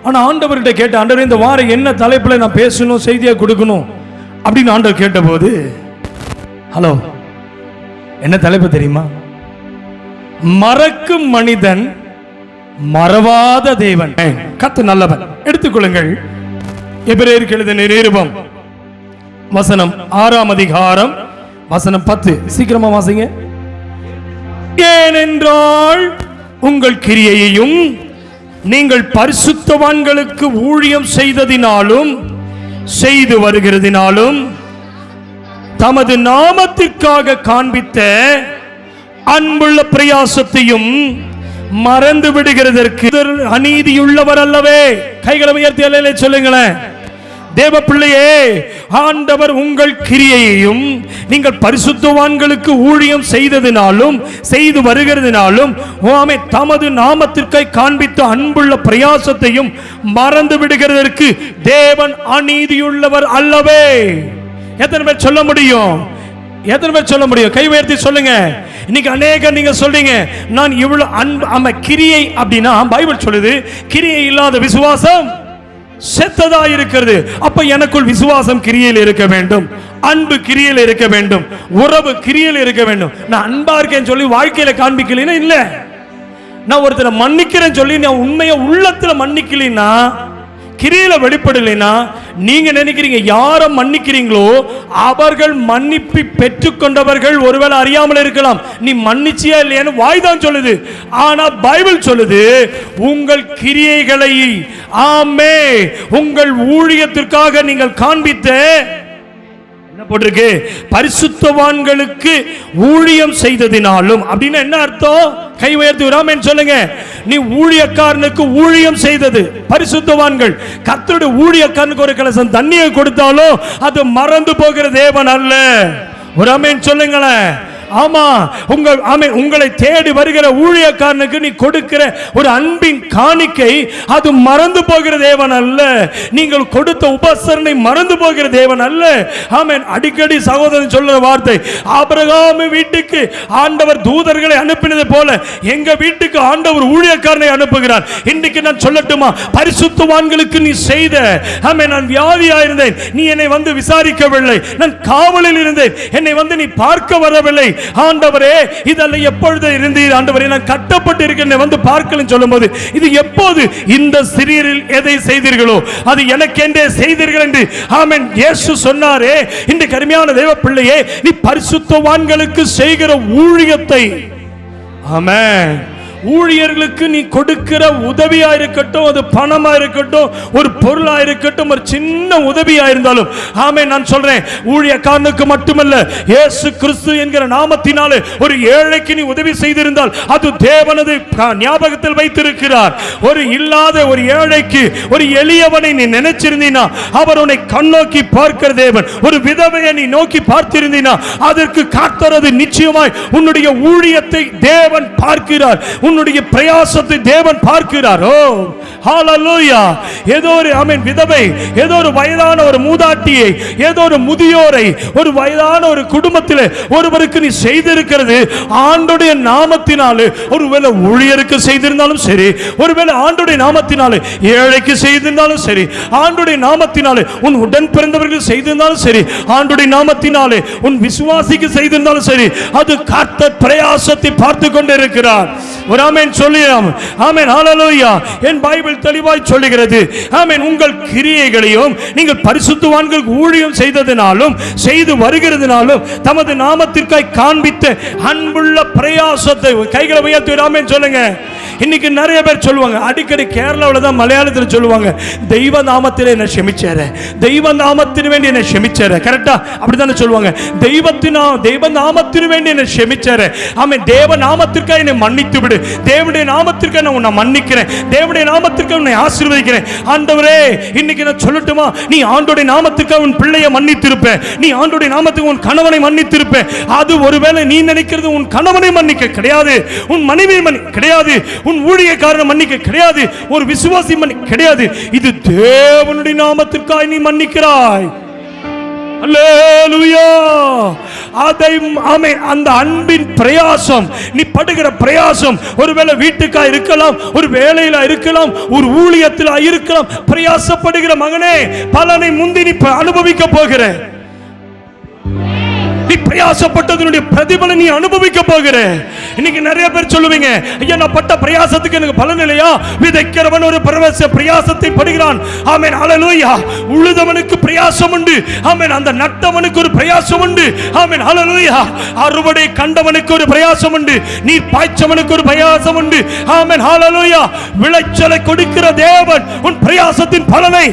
ஆனா ஆண்டவர்கிட்ட கேட்ட, ஆண்டவர் இந்த வாரம் என்ன தலைப்புல நான் பேசணும், செய்தியா கொடுக்கணும் அப்படின்னு ஆண்டவர் கேட்டபோது, ஹலோ என்ன தலைப்பு தெரியுமா? மறக்கும் மனிதன் மறவாத தேவன். கர்த்தர் நல்லவன். எடுத்துக்கொள்ளுங்கள், எபிரேயருக்கு எழுதின நிருபம் வசனம் 6ஆம் அதிகாரம் வசனம் 10. சீக்கிரமா வாசிங்க. ஏனென்றால் உங்கள் கிரியையையும் நீங்கள் பரிசுத்தவான்களுக்கு ஊழியம் செய்ததினாலும் செய்து வருகிறதினாலும் தமது நாமத்திற்காக காண்பித்த அன்புள்ள பிரயாசத்தையும் மறந்து விடுகிறதற்கு அநீதியுள்ளவர் அல்லவே. கைகளை உயர்த்தி அல்லேலூயா சொல்லுங்களேன். தேவ பிள்ளையே, ஆண்டவர் உங்கள் கிரியையையும் நீங்கள் பரிசுத்தவான்களுக்கு ஊழியம் செய்ததினாலும் செய்து வருகிறதினாலும் தமது நாமத்திற்காய் காண்பித்த அன்புள்ள பிரயாசத்தையும் மறந்து விடுகிறதற்கு தேவன் அநீதியுள்ளவர் அல்லவே. எத்தனை பேர் சொல்ல முடியும்? எத்தனை பேர் சொல்ல முடியும்? கை உயர்த்தி சொல்லுங்க. இன்னைக்கு அநேக நீங்க சொல்றீங்க, நான் இவ்வளவு அன்பு கிரியை அப்படின்னா பைபிள் சொல்லுது, கிரியை இல்லாத விசுவாசம் செத்ததா இருக்கிறது. அப்ப எனக்குள் விசுவாசம் கிரியையில் இருக்க வேண்டும், அன்பு கிரியையில் இருக்க வேண்டும், உறவு கிரியையில் இருக்க வேண்டும். நான் அன்பா இருக்கேன்னு சொல்லி வாழ்க்கையில காண்பிக்கலைன்னா இல்ல, நான் ஒருத்தரை மன்னிக்கிறேன்னு சொல்லி நான் உண்மையா உள்ளத்துல மன்னிக்கலைன்னா, கிரியில வெளிப்படலைன்னா, நீங்க நினைக்கிறீங்க யாரை மன்னிக்கிறீங்களோ அவர்கள் மன்னிப்பு பெற்றுக்கொண்டவர்கள் ஒருவேளை அறியாமல் இருக்கலாம். நீ மன்னிச்சியா இல்லையான்னு வாய்தான் சொல்லுது. ஆனா பைபிள் சொல்லுது, உங்கள் கிரியைகளை ஆமே உங்கள் ஊழியத்திற்காக நீங்கள் காண்பித்த என்ன போட்டிருக்கு? பரிசுத்தவான்களுக்கு ஊழியம் செய்ததினாலும். அப்படின்னா என்ன அர்த்தம்? கை உயர்த்தி விடாம சொல்லுங்க. நீ ஊழியக்காரனுக்கு ஊழியம் செய்தது. பரிசுத்தவான்கள் கர்த்தருடைய ஊழியக்காரனுக்கு ஒரு கலசம் தண்ணியை கொடுத்தாலும் அது மறந்து போகிற தேவன் அல்ல. ஒரு ஆமென் சொல்லுங்களேன். ஆமா, உங்களை தேடி வருகிற ஊழியக்காரனுக்கு நீ கொடுக்கிற ஒரு அன்பின் காணிக்கை அது மறந்து போகிற தேவன் அல்ல. நீங்கள் கொடுத்த உபசரணை மறந்து போகிற தேவன் அல்ல. ஆமென். அடிக்கடி சகோதரன் சொல்ற வார்த்தை, ஆபிரகாம் வீட்டுக்கு ஆண்டவர் தூதர்களை அனுப்பினது போல எங்க வீட்டுக்கு ஆண்டவர் ஊழியக்காரனை அனுப்புகிறார். இன்னைக்கு நான் சொல்லட்டுமா, பரிசுத்தவான்களுக்கு நீ செய்த, ஆமென், நான் வியாதியா இருந்தேன், நீ என்னை வந்து விசாரிக்கவில்லை, நான் காவலில் இருந்தேன், என்னை வந்து நீ பார்க்க வரவில்லை, ஆண்டவரே இதெல்லாம் எப்பொழுது இருந்தீர், ஆண்டவரே நான் கட்டப்பட்டு இருக்கிறேன் வந்து பார்க்கலன்னு சொல்லும்போது, இது எப்போது இந்த சிறியரில் எதை செய்தீர்களோ அது எனக்கென்றே செய்தீர்கள் என்று ஆமென் இயேசு சொன்னாரே. இந்த கருமையான தேவ பிள்ளையே, நீ பரிசுத்தவான்களுக்கு செய்கிற ஊழியத்தை, ஆமென், ஊழியர்களுக்கு நீ கொடுக்கிற உதவியா இருக்கட்டும், அது பணமா இருக்கட்டும், ஒரு பொருளா இருக்கட்டும், ஒரு சின்ன உதவியா இருந்தாலும், ஆமென், நான் சொல்றேன், ஊழியக்காரனுக்கு மட்டுமல்ல, இயேசு கிறிஸ்து என்கிற நாமத்தினாலே ஒரு ஏழைக்கு நீ உதவி செய்திருந்தால் அது தேவனது ஞாபகத்தில் வைத்திருக்கிறார். ஒரு இல்லாத ஒரு ஏழைக்கு, ஒரு எளியவனை நீ நினைச்சிருந்தீனா அவர் உன்னை கண்ணோக்கி பார்க்கிற தேவன். ஒரு விதவையை நீ நோக்கி பார்த்திருந்தீனா அதற்கு காத்தரது நிச்சயமாய் உன்னுடைய ஊழியத்தை தேவன் பார்க்கிறார், உன்னுடைய பிரயாசத்தை தேவன் பார்க்கிறாரோ. ஹalleluya. ஏதோ ஒரு ஆமென் விதவை, ஏதோ ஒரு வயதான ஒரு மூதாட்டியை, ஏதோ ஒரு முதியோரை, ஒரு வயதான ஒரு குடும்பத்தில் ஒருவருக்கு நீ செய்திருக்கிறது ஆண்டவருடைய நாமத்தினாலே. ஒருவேளை ஊழியருக்கு செய்திருந்தாலும் சரி, ஒருவேளை ஆண்டவருடைய நாமத்தினாலே ஏழைக்கு செய்திருந்தாலும் சரி, ஆண்டவருடைய நாமத்தினாலே உன் உடன் பிறந்தவர்கள் செய்திருந்தாலும் சரி, ஆண்டவருடைய நாமத்தினாலே உன் விசுவாசிக்கு செய்திருந்தாலும் சரி, அது கர்த்தர் பிரயாசத்தை பார்த்து கொண்டிருக்கிறார். ஒரு ஆமென் சொல்லியாம். ஆமென், ஹalleluya. என் பைபிள் தெளிவாய் சொல்லுகிறது, ஆமென், உங்கள் கிரியைகளையும் நீங்கள் பரிசுத்தவான்களுக்கு ஊழியம் செய்ததினாலும் செய்து வருகிறதினாலும் தமது நாமத்திற்காய் காண்பித்த அன்புள்ள பிரயாசத்தை. கைகளை உயர்த்தி ஆமென் சொல்லுங்க. இன்னைக்கு நிறைய பேர் சொல்லுவாங்க, அடிக்கடி கேரளாவில் தான் மலையாளத்தில் சொல்லுவாங்க, தெய்வ நாமத்திலே என்ன ஷமிச்சாரு, தெய்வ நாமத்தின் வேண்டி என்ன ஷமிச்சாரு. கரெக்டா? அப்படித்தானே சொல்லுவாங்க. தெய்வ நாமத்தின் வேண்டி என்ன ஷமிச்சாரு. ஆமென். தேவ நாமத்திற்காக என்னை மன்னித்து விடு, தேவனுடைய நாமத்திற்காக நான் உன்னை மன்னிக்கிறேன், தேவனுடைய நாமத்திற்காக உன்னை ஆசீர்வதிக்கிறேன். ஆண்டவரே, இன்னைக்கு நான் சொல்லட்டுமா, நீ ஆண்டவருடைய நாமத்திற்காக உன் பிள்ளையை மன்னித்திருப்ப, நீ ஆண்டவருடைய நாமத்துக்கு உன் கணவனை மன்னித்திருப்ப. அது ஒருவேளை நீ நினைக்கிறது உன் கணவனை மன்னிக்க கிடையாது, உன் மனைவியை மன்னிக்க கிடையாது, உன் ஊழியக்காரனை மன்னிக்க கிடையாது, ஒரு விசுவாசி மன்னிக்க கிடையாது. இது தேவனுடைய நாமத்திற்காக நீ மன்னிக்கிறாய். அல்லேலூயா. அதை ஆமென் அந்த அன்பின் பிரயாசம், நீ படுகிற பிரயாசம் ஒருவேளை வீட்டுக்கா இருக்கலாம், ஒரு வேலையில இருக்கலாம், ஒரு ஊழியத்தில் இருக்கலாம். பிரயாசப்படுகிற மகனே, பலனை முந்தி நீ அனுபவிக்க போகிற. நீ பிரயாசப்பட்டதனுடைய பிரதிபலன் நீ அனுபவிக்க போகிற. இன்னைக்கு நிறைய பேர் சொல்லுவீங்க, ஐயா நான் பட்ட பிரயாசத்துக்கு எனக்கு பலன் இல்லையா? விதைக்கிறவன் ஒரு பிரயாசத்தை படுகிறான். ஆமென், ஹல்லேலூயா. உழுதவனுக்கு பிரயாசம் உண்டு. ஆமென், அந்த நட்டவனுக்கு ஒரு பிரயாசம் உண்டு. ஆமென், ஹல்லேலூயா. அறுவடை கண்டவனுக்கு ஒரு பிரயாசம் உண்டு. நீர் பாய்ச்சவனுக்கு ஒரு பிரயாசம் உண்டு. ஆமென், ஹல்லேலூயா. விளைச்சலை கொடுக்கிற தேவன் உன் பிரயாசத்தின் பலனை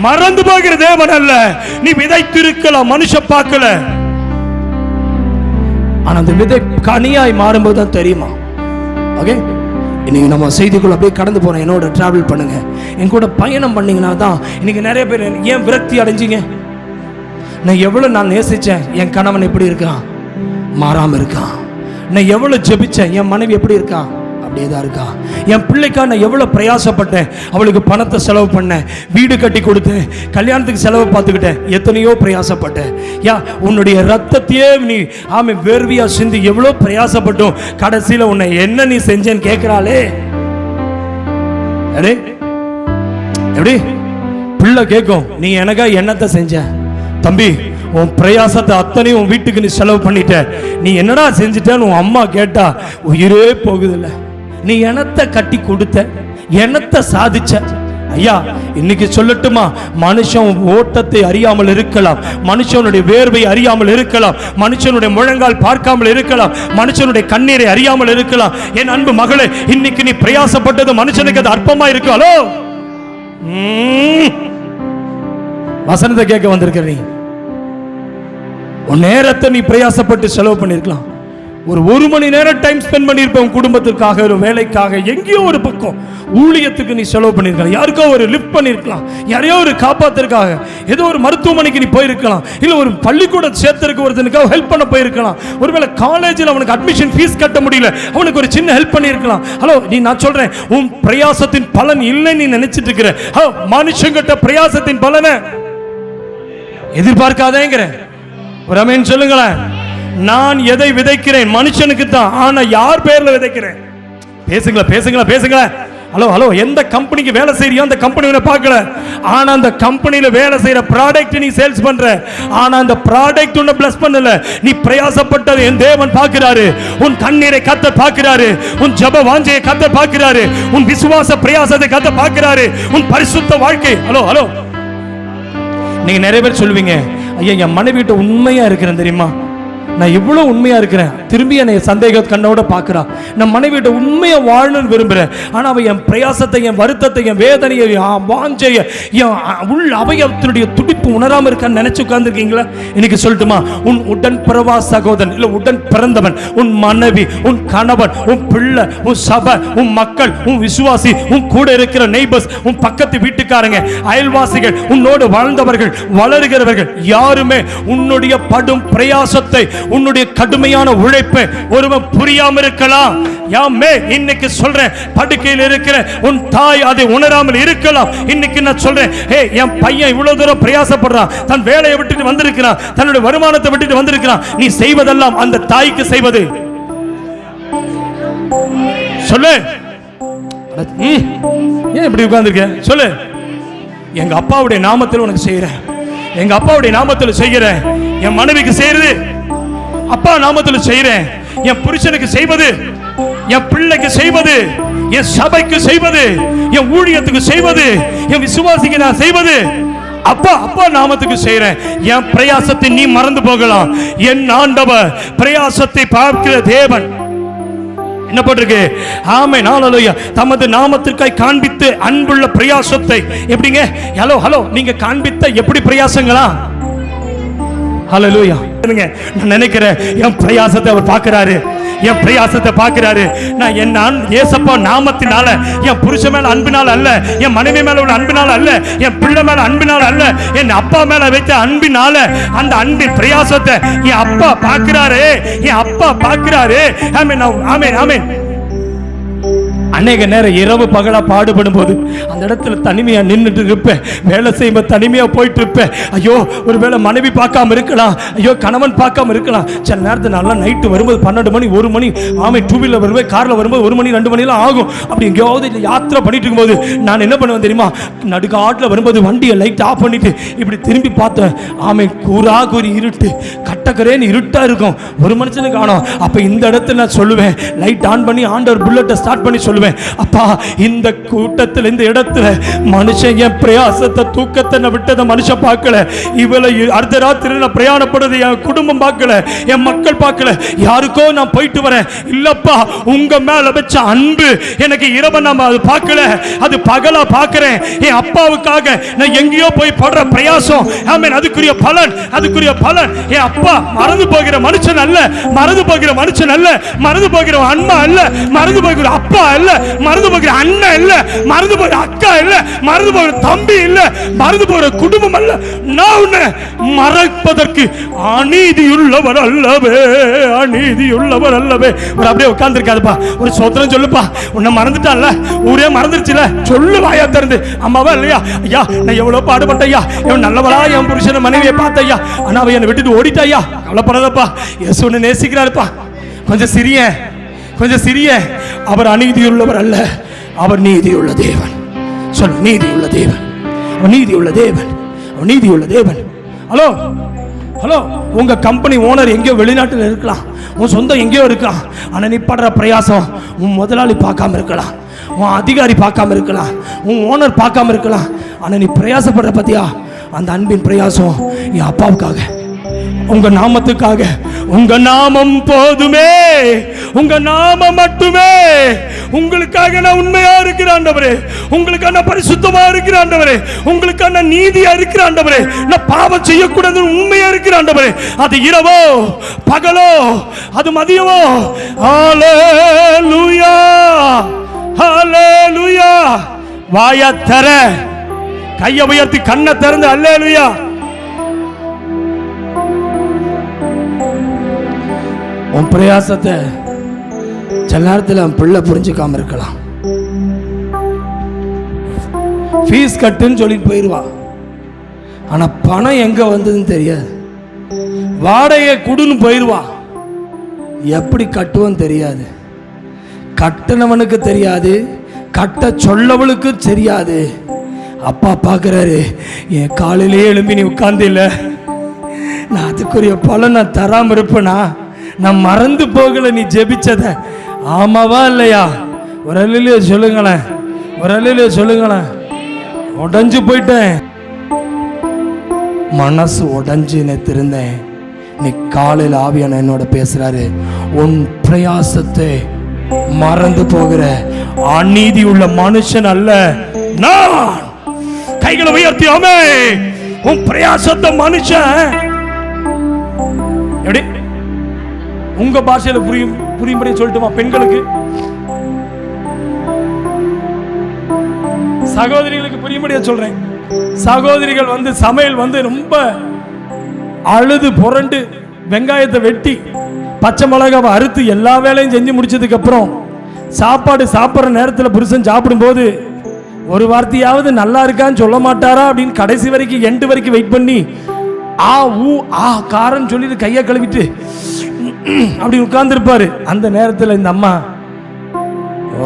மறந்து போகிற தேவன் அல்ல. நீ விதைத்திருக்கலாம், மனுஷ பார்க்கல. ஆனா அந்த விதை கனியாய் மாறும்போது தான் தெரியுமா. ஓகே, இன்னைக்கு நம்ம செய்திக்குள்ள அப்படியே கடந்து போறோம். என்னோட டிராவல் பண்ணுங்க, என் கூட பயணம் பண்ணீங்கன்னா தான். இன்னைக்கு நிறைய பேர் ஏன் விரக்தி அடைஞ்சிங்க? நான் எவ்வளவு நான் நேசிச்சேன், என் கணவன் எப்படி இருக்கான்? மாறாம இருக்கான். நான் எவ்வளவு ஜெபிச்சேன், என் மனைவி எப்படி இருக்கான்? அப்படியே தான் இருக்கா. என் பிள்ளைக்கா நான் எவ்வளவு பிரயாசப்பட்டேன், அவளுக்கு பணத்தை செலவு பண்ணேன், வீடு கட்டி கொடுத்தேன், கல்யாணத்துக்கு செலவு பார்த்துக்கிட்டேன், எத்தனையோ பிரயாசப்பட்டேன். யா, உன்னுடைய ரத்தத்தையே நீ வேர்வியா சிந்தி எவ்வளோ பிரயாசப்பட்டோம், கடைசியில் உன்னை என்ன நீ செஞ்சேன்னு கேட்கிறாளே. எப்படி பிள்ளை கேட்கும், நீ எனக்கா என்னத்தை செஞ்ச? தம்பி, உன் பிரயாசத்தை அத்தனையும் உன் வீட்டுக்கு நீ செலவு பண்ணிட்ட, நீ என்னடா செஞ்சிட்டேன்னு உன் அம்மா கேட்டா உயிரே போகுதில்ல. நீ என்னத்தை கட்டி கொடுத்த, என்னத்தை சாதிச்ச? ஐயா, இன்னைக்கு சொல்லட்டுமா, மனுஷன் ஓட்டத்தை அறியாமல் இருக்கலாம், மனுஷனுடைய வேர்வை அறியாமல் இருக்கலாம், மனுஷனுடைய முழங்கால் பார்க்காமல் இருக்கலாம், மனுஷனுடைய கண்ணீரை அறியாமல் இருக்கலாம். என் அன்பு மகளே, இன்னைக்கு நீ பிரயாசப்பட்டது மனுஷனுக்கு அது அற்பமா இருக்கு. ஹலோ, வசனத்தை கேட்க வந்திருக்க. நீ உன் நேரத்தை நீ பிரயாசப்பட்டு செலவு பண்ணிருக்கலாம். ஒரு மணி நேரம் டைம் ஸ்பெண்ட் பண்ணிருப்ப உன் குடும்பத்திற்காக, ஒரு வேலைக்காக, எங்கேயோ ஒரு பக்கம் ஊழியத்துக்கு நீ செலவு பண்ணிருக்கலாம். யாருக்கோ ஒரு லிஃப்ட் பண்ணிருக்கலாம், யாரையோ ஒரு காப்பாத்திற்காக, ஏதோ ஒரு மருத்துவமனைக்கு நீ போயிருக்கலாம், இல்ல ஒரு பள்ளிக்கூட சேர்த்திருக்க ஒருத்தனுக்காக ஹெல்ப் பண்ண போயிருக்கலாம். ஒருவேளை காலேஜில் அவனுக்கு அட்மிஷன் ஃபீஸ் கட்ட முடியல, அவனுக்கு ஒரு சின்ன ஹெல்ப் பண்ணிருக்கலாம். ஹலோ, நீ நான் சொல்றேன், உன் பிரயாசத்தின் பலன் இல்லை நீ நினைச்சிட்டு இருக்கிற. மனுஷங்கிட்ட பிரயாசத்தின் பலனை எதிர்பார்க்காதேங்கிற. ஒரு ஆமென் சொல்லுங்களேன். நான் எதை விதைக்கிறேன் மனுஷனுக்கு தான், ஆனா யார் பேர்ல விதைக்கிறேன்? பேசுங்களா பேசுங்களா பேசுங்களா. ஹலோ ஹலோ, எந்த கம்பெனிக்கு வேலை செய்யறியோ அந்த கம்பெனி உன்னை பார்க்கல, ஆனா அந்த கம்பெனியில வேலை செய்யற ப்ராடக்ட் நீ சேல்ஸ் பண்ற, ஆனா அந்த ப்ராடக்ட் உன்னை பிளஸ் பண்ணல. நீ பிரயாசப்பட்டது என் தேவன் பார்க்கிறாரு. உன் கண்ணீரை கர்த்தர் பார்க்கிறாரு, உன் ஜெப வாஞ்சையை கர்த்தர் பார்க்கிறாரு, உன் விசுவாச பிரயாசத்தை கர்த்தர் பார்க்கிறாரு, உன் பரிசுத்த வாழ்க்கை. ஹலோ ஹலோ, நீங்க நிறைய பேர் சொல்லுவீங்க, ஐயா என் மனைவிட்ட உண்மையா இருக்கிறேன் தெரியுமா, நான் இவ்வளவு உண்மையா இருக்கிறேன், திரும்பி என்னை சந்தேக கண்ணோட பார்க்கிறா, நான் மனைவிட்ட உண்மையா வாழணும்னு விரும்புறேன், ஆனா அவ என் பிரயாசத்தை, என் வருத்தத்தை, என் வேதனையை, வாஞ்சைய, என் உள் அவயவத்தினுடைய துடிப்பு உணராம இருக்கான்னு நினைச்சு உட்கார்ந்துருக்கீங்களா? இன்னைக்கு சொல்லட்டுமா, உன் உடன் பிறவா சகோதரன், இல்ல உடன் பிறந்தவன், உன் மனைவி, உன் கணவன், உன் பிள்ளை, உன் சபை, உன் மக்கள், உன் விசுவாசி, உன் கூட இருக்கிற நெய்பர்ஸ், உன் பக்கத்து வீட்டுக்காரங்க, அயல்வாசிகள், உன்னோடு வாழ்ந்தவர்கள், வளருகிறவர்கள் யாருமே உன்னுடைய படும் பிரயாசத்தை, உன்னுடைய கடுமையான உழைப்பை ஒருவன் புரியாம இருக்கலாம். யாமே இன்னைக்கு சொல்றேன், படுக்கையில் இருக்கிற உன் தாய் அதை உணராமல் இருக்கலாம். இன்னைக்கு நான் சொல்றேன், என் பையன் இவ்வளவு தூரம் பிரயாசப்படுறான், தன் வேலையை விட்டுட்டு வந்திருக்கிறான், தன்னுடைய வருமானத்தை விட்டுட்டு வந்திருக்கிறான், நீ செய்வதெல்லாம் அந்த தாய்க்கு செய்வது. சொல்லு, ஏன் இப்படி உட்கார்ந்திருக்க? சொல்லு, எங்க அப்பாவுடைய நாமத்தில் உனக்கு செய்யறேன், எங்க அப்பாவுடைய நாமத்தில் செய்யறேன், என் மனைவிக்கு செய்யறது அப்பா நாமத்தில் செய்யறேன், என் புருஷனுக்கு செய்வது, என் பிள்ளைக்கு செய்வது, என் சபைக்கு செய்வது, என் ஊழியத்துக்கு செய்வது, என் விசுவாசிக்கு நான் செய்வது, அப்பா அப்பா நாமத்துக்கு செய்யறேன். என் பிரயாசத்தை நீ மறந்து போகலாம், என் ஆண்டவர் பிரயாசத்தை பார்க்கிற தேவன். என்ன போட்டிருக்கு? ஆமென், ஹல்லேலூயா. தமது நாமத்திற்காய் காண்பித்து அன்புள்ள பிரயாசத்தை. எப்படிங்க? ஹலோ ஹலோ, நீங்க காண்பித்த எப்படி பிரயாசங்களா? ஹல்லேலூயா. நான் நினைக்கிறேன், என் பிரயாசத்தை அவர் பார்க்கிறாரு, என் பிரயாசத்தை பார்க்கிறாரு. நான் என் ஏசப்பா நாமத்தினால, என் புருஷன் மேல அன்பினால அல்ல, என் மனைவி மேல உள்ள அன்பினால அல்ல, என் பிள்ளை மேல அன்பினால அல்ல, என் அப்பா மேல வைத்த அன்பினால, அந்த அன்பின் பிரயாசத்தை என் அப்பா பார்க்கிறாரு, என் அப்பா பார்க்கிறாரு. ஆமென் ஆமென் ஆமென். அநேக நேரம் இரவு பகலா பாடுபடும் போது அந்த இடத்துல தனிமையா நின்றுட்டு இருப்பேன். வேலை செய்யும்போது தனிமையா போயிட்டு இருப்பேன். ஐயோ ஒருவேளை மனைவி பார்க்காம இருக்கலாம், ஐயோ கணவன் பார்க்காம இருக்கலாம். சில நேரத்தில் நல்லா நைட்டு வரும்போது 12 மணி 1 மணி, டூ வீலர் வருவேன், காரில் வரும்போது 1 மணி 2 மணிலாம் ஆகும். அப்படி எங்கேயாவது யாத்திரை பண்ணிட்டு இருக்கும்போது நான் என்ன பண்ணுவேன் தெரியுமா, நடுக்காட்டில் வரும்போது வண்டியை லைட் ஆஃப் பண்ணிட்டு இப்படி திரும்பி பார்த்தேன். கூறா கூறி இருட்டு, கட்டக்கரேன்னு இருட்டா இருக்கும், ஒரு மனுஷனுக்கு காணோம். அப்ப இந்த இடத்துல நான் சொல்லுவேன், லைட் ஆன் பண்ணி ஆண்டவர் புல்லட்டை ஸ்டார்ட் பண்ணி சொல்லுவேன், அப்பா இந்த கூட்டத்தில் இந்த இடத்துல மனுஷன் என் பிரயாசத்தை தூக்கத்தை நான் விட்டதை மனுஷன் பார்க்கல, இவளை அர்த்தராத்திரி நான் பிரயாணப்படுறது என் குடும்பம் பார்க்கல, என் மக்கள் பார்க்கல, யாருக்கோ நான் போயிட்டு வரேன். இல்லப்பா உங்க மேல வச்ச அன்பு எனக்கு இரவு நம்ம அது பார்க்கல, அது பகலா பார்க்கிறேன். என் அப்பாவுக்காக நான் எங்கேயோ போய் படுற பிரயாசம், ஆமென், அதுக்குரிய பலன், அதுக்குரிய பலன். என் அப்பா மறந்து போகிற மனுஷன் அல்ல, மறந்து போகிற மனுஷன் அல்ல, மறந்து போகிற அம்மா அல்ல, மறந்து போகிற அப்பா அல்ல, மறந்து போகிற அண்ணன் இல்ல, மறந்து போகிற அக்கா இல்ல, மறந்து போகிற தம்பி இல்ல, மறந்து போகிற குடும்பம் அல்ல. நான் உன்னை மறப்பதற்கு அநீதியுள்ளவர் அல்லவே, அநீதியுள்ளவர் அல்லவே. ஒரு அப்படியே உட்கார்ந்துருக்காதுப்பா, ஒரு சோத்திரம் சொல்லுப்பா. உன்னை மறந்துட்டான்ல, ஊரே மறந்துருச்சுல, சொல்லு வாயா திறந்து. அம்மாவா இல்லையா, ஐயா நான் எவ்வளவு பாடுபட்ட ஐயா, என் நல்லவளா என் புருஷனை மனைவியை பார்த்த ஐயா, ஆனா அவ என்னை விட்டுட்டு ஓடிட்டா ஐயா, கவலைப்படாதப்பா, இயேசு உன்னை நேசிக்கிறாருப்பா, கொஞ்சம் சிறிய, கொஞ்சம் சிறிய. அவர் அநீதியுள்ளவர் அல்ல, அவர் நீதியுள்ள தேவன். சொல், நீதியுள்ள தேவன், அவர் நீதியுள்ள தேவன், அவர் நீதியுள்ள தேவன். ஹலோ ஹலோ, உங்க கம்பெனி ஓனர் எங்கேயோ வெளிநாட்டில் இருக்கலாம், உன் சொந்தம் எங்கேயோ இருக்கலாம், ஆனா நீ படுற பிரயாசம் உன் முதலாளி பார்க்காம இருக்கலாம், உன் அதிகாரி பார்க்காம இருக்கலாம், உன் ஓனர் பார்க்காம இருக்கலாம், ஆனா நீ பிரயாசப்படுற பத்தியா, அந்த அன்பின் பிரயாசம் என் அப்பாவுக்காக, உங்க நாமத்துக்காக. உங்க நாமம் போதுமே, உங்க நாமம் மட்டுமே. உங்களுக்காக நான் உண்மையா இருக்கிற ஆண்டவரே, உங்களுக்காக நான் பரிசுத்தமா இருக்கிற ஆண்டவரே, உங்களுக்காக நான் நீதியா இருக்கிற ஆண்டவரே, நான் பாவம் செய்யக்கூடாது உண்மையா இருக்கிற ஆண்டவரே. அது இரவோ பகலோ அது மதியமோ, ஹல்லேலூயா ஹல்லேலூயா. வாயை தர, கையை உயர்த்தி கண்ணை திறந்து ஹல்லேலூயா. உன் பிரயாசத்தை சில நேரத்தில் அவன் பிள்ளை புரிஞ்சுக்காம இருக்கலாம். ஃபீஸ் கட்டுன்னு சொல்லிட்டு போயிடுவா, ஆனா பணம் எங்க வந்ததுன்னு தெரியாது. வாடகை குடுன்னு போயிடுவா, எப்படி கட்டுவோன்னு தெரியாது. கட்டினவனுக்கு தெரியாது, கட்ட சொல்லவளுக்கு தெரியாது. அப்பா பார்க்குறாரு, என் காலையிலேயே எழும்பி நீ உட்கார்ந்து இல்லை, நான் அதுக்குரிய பலன் நான் தராம இருப்பேனா, நான் மறந்து போகல நீ ஜெபிச்சத. ஆமாவா இல்லையா? ஒரு அலையிலே சொல்லுங்களேன், ஒரு அலையிலே சொல்லுங்களேன். உடஞ்சு போயிட்டேன், மனசு உடஞ்சு திருந்தேன். நீ காலையில் ஆவியான என்னோட பேசுறாரு, உன் பிரயாசத்தை மறந்து போகிற அநீதி உள்ள மனுஷன் அல்ல நான். கைகளை உயர்த்தி ஆமென். உன் பிரயாசத்தை மனுஷன் எப்படி உங்க பாஷையில புரியும்படி சொல்லட்டுமா? பெண்களுக்கு, சகோதரிகளுக்கு புரியும்படியா சொல்றேன். சகோதரிகள் சமையல் ரொம்ப அழுது புரண்டு வெங்காயத்தை வெட்டி பச்சை மிளகாவை அறுத்து எல்லா வேலையும் செஞ்சு முடிச்சதுக்கு அப்புறம் சாப்பாடு சாப்பிட்ற நேரத்தில் புருஷன் சாப்பிடும்போது ஒரு வார்த்தையாவது நல்லா இருக்கான்னு சொல்ல மாட்டாரா அப்படின்னு கடைசி வரைக்கும் எண்டு வரைக்கும் வெயிட் பண்ணி ஆ ஊ ஆ காரன்னு சொல்லிட்டு கையை கழுவிட்டு அப்படி உட்கார்ந்துருப்பாரு. அந்த நேரத்தில் இந்த அம்மா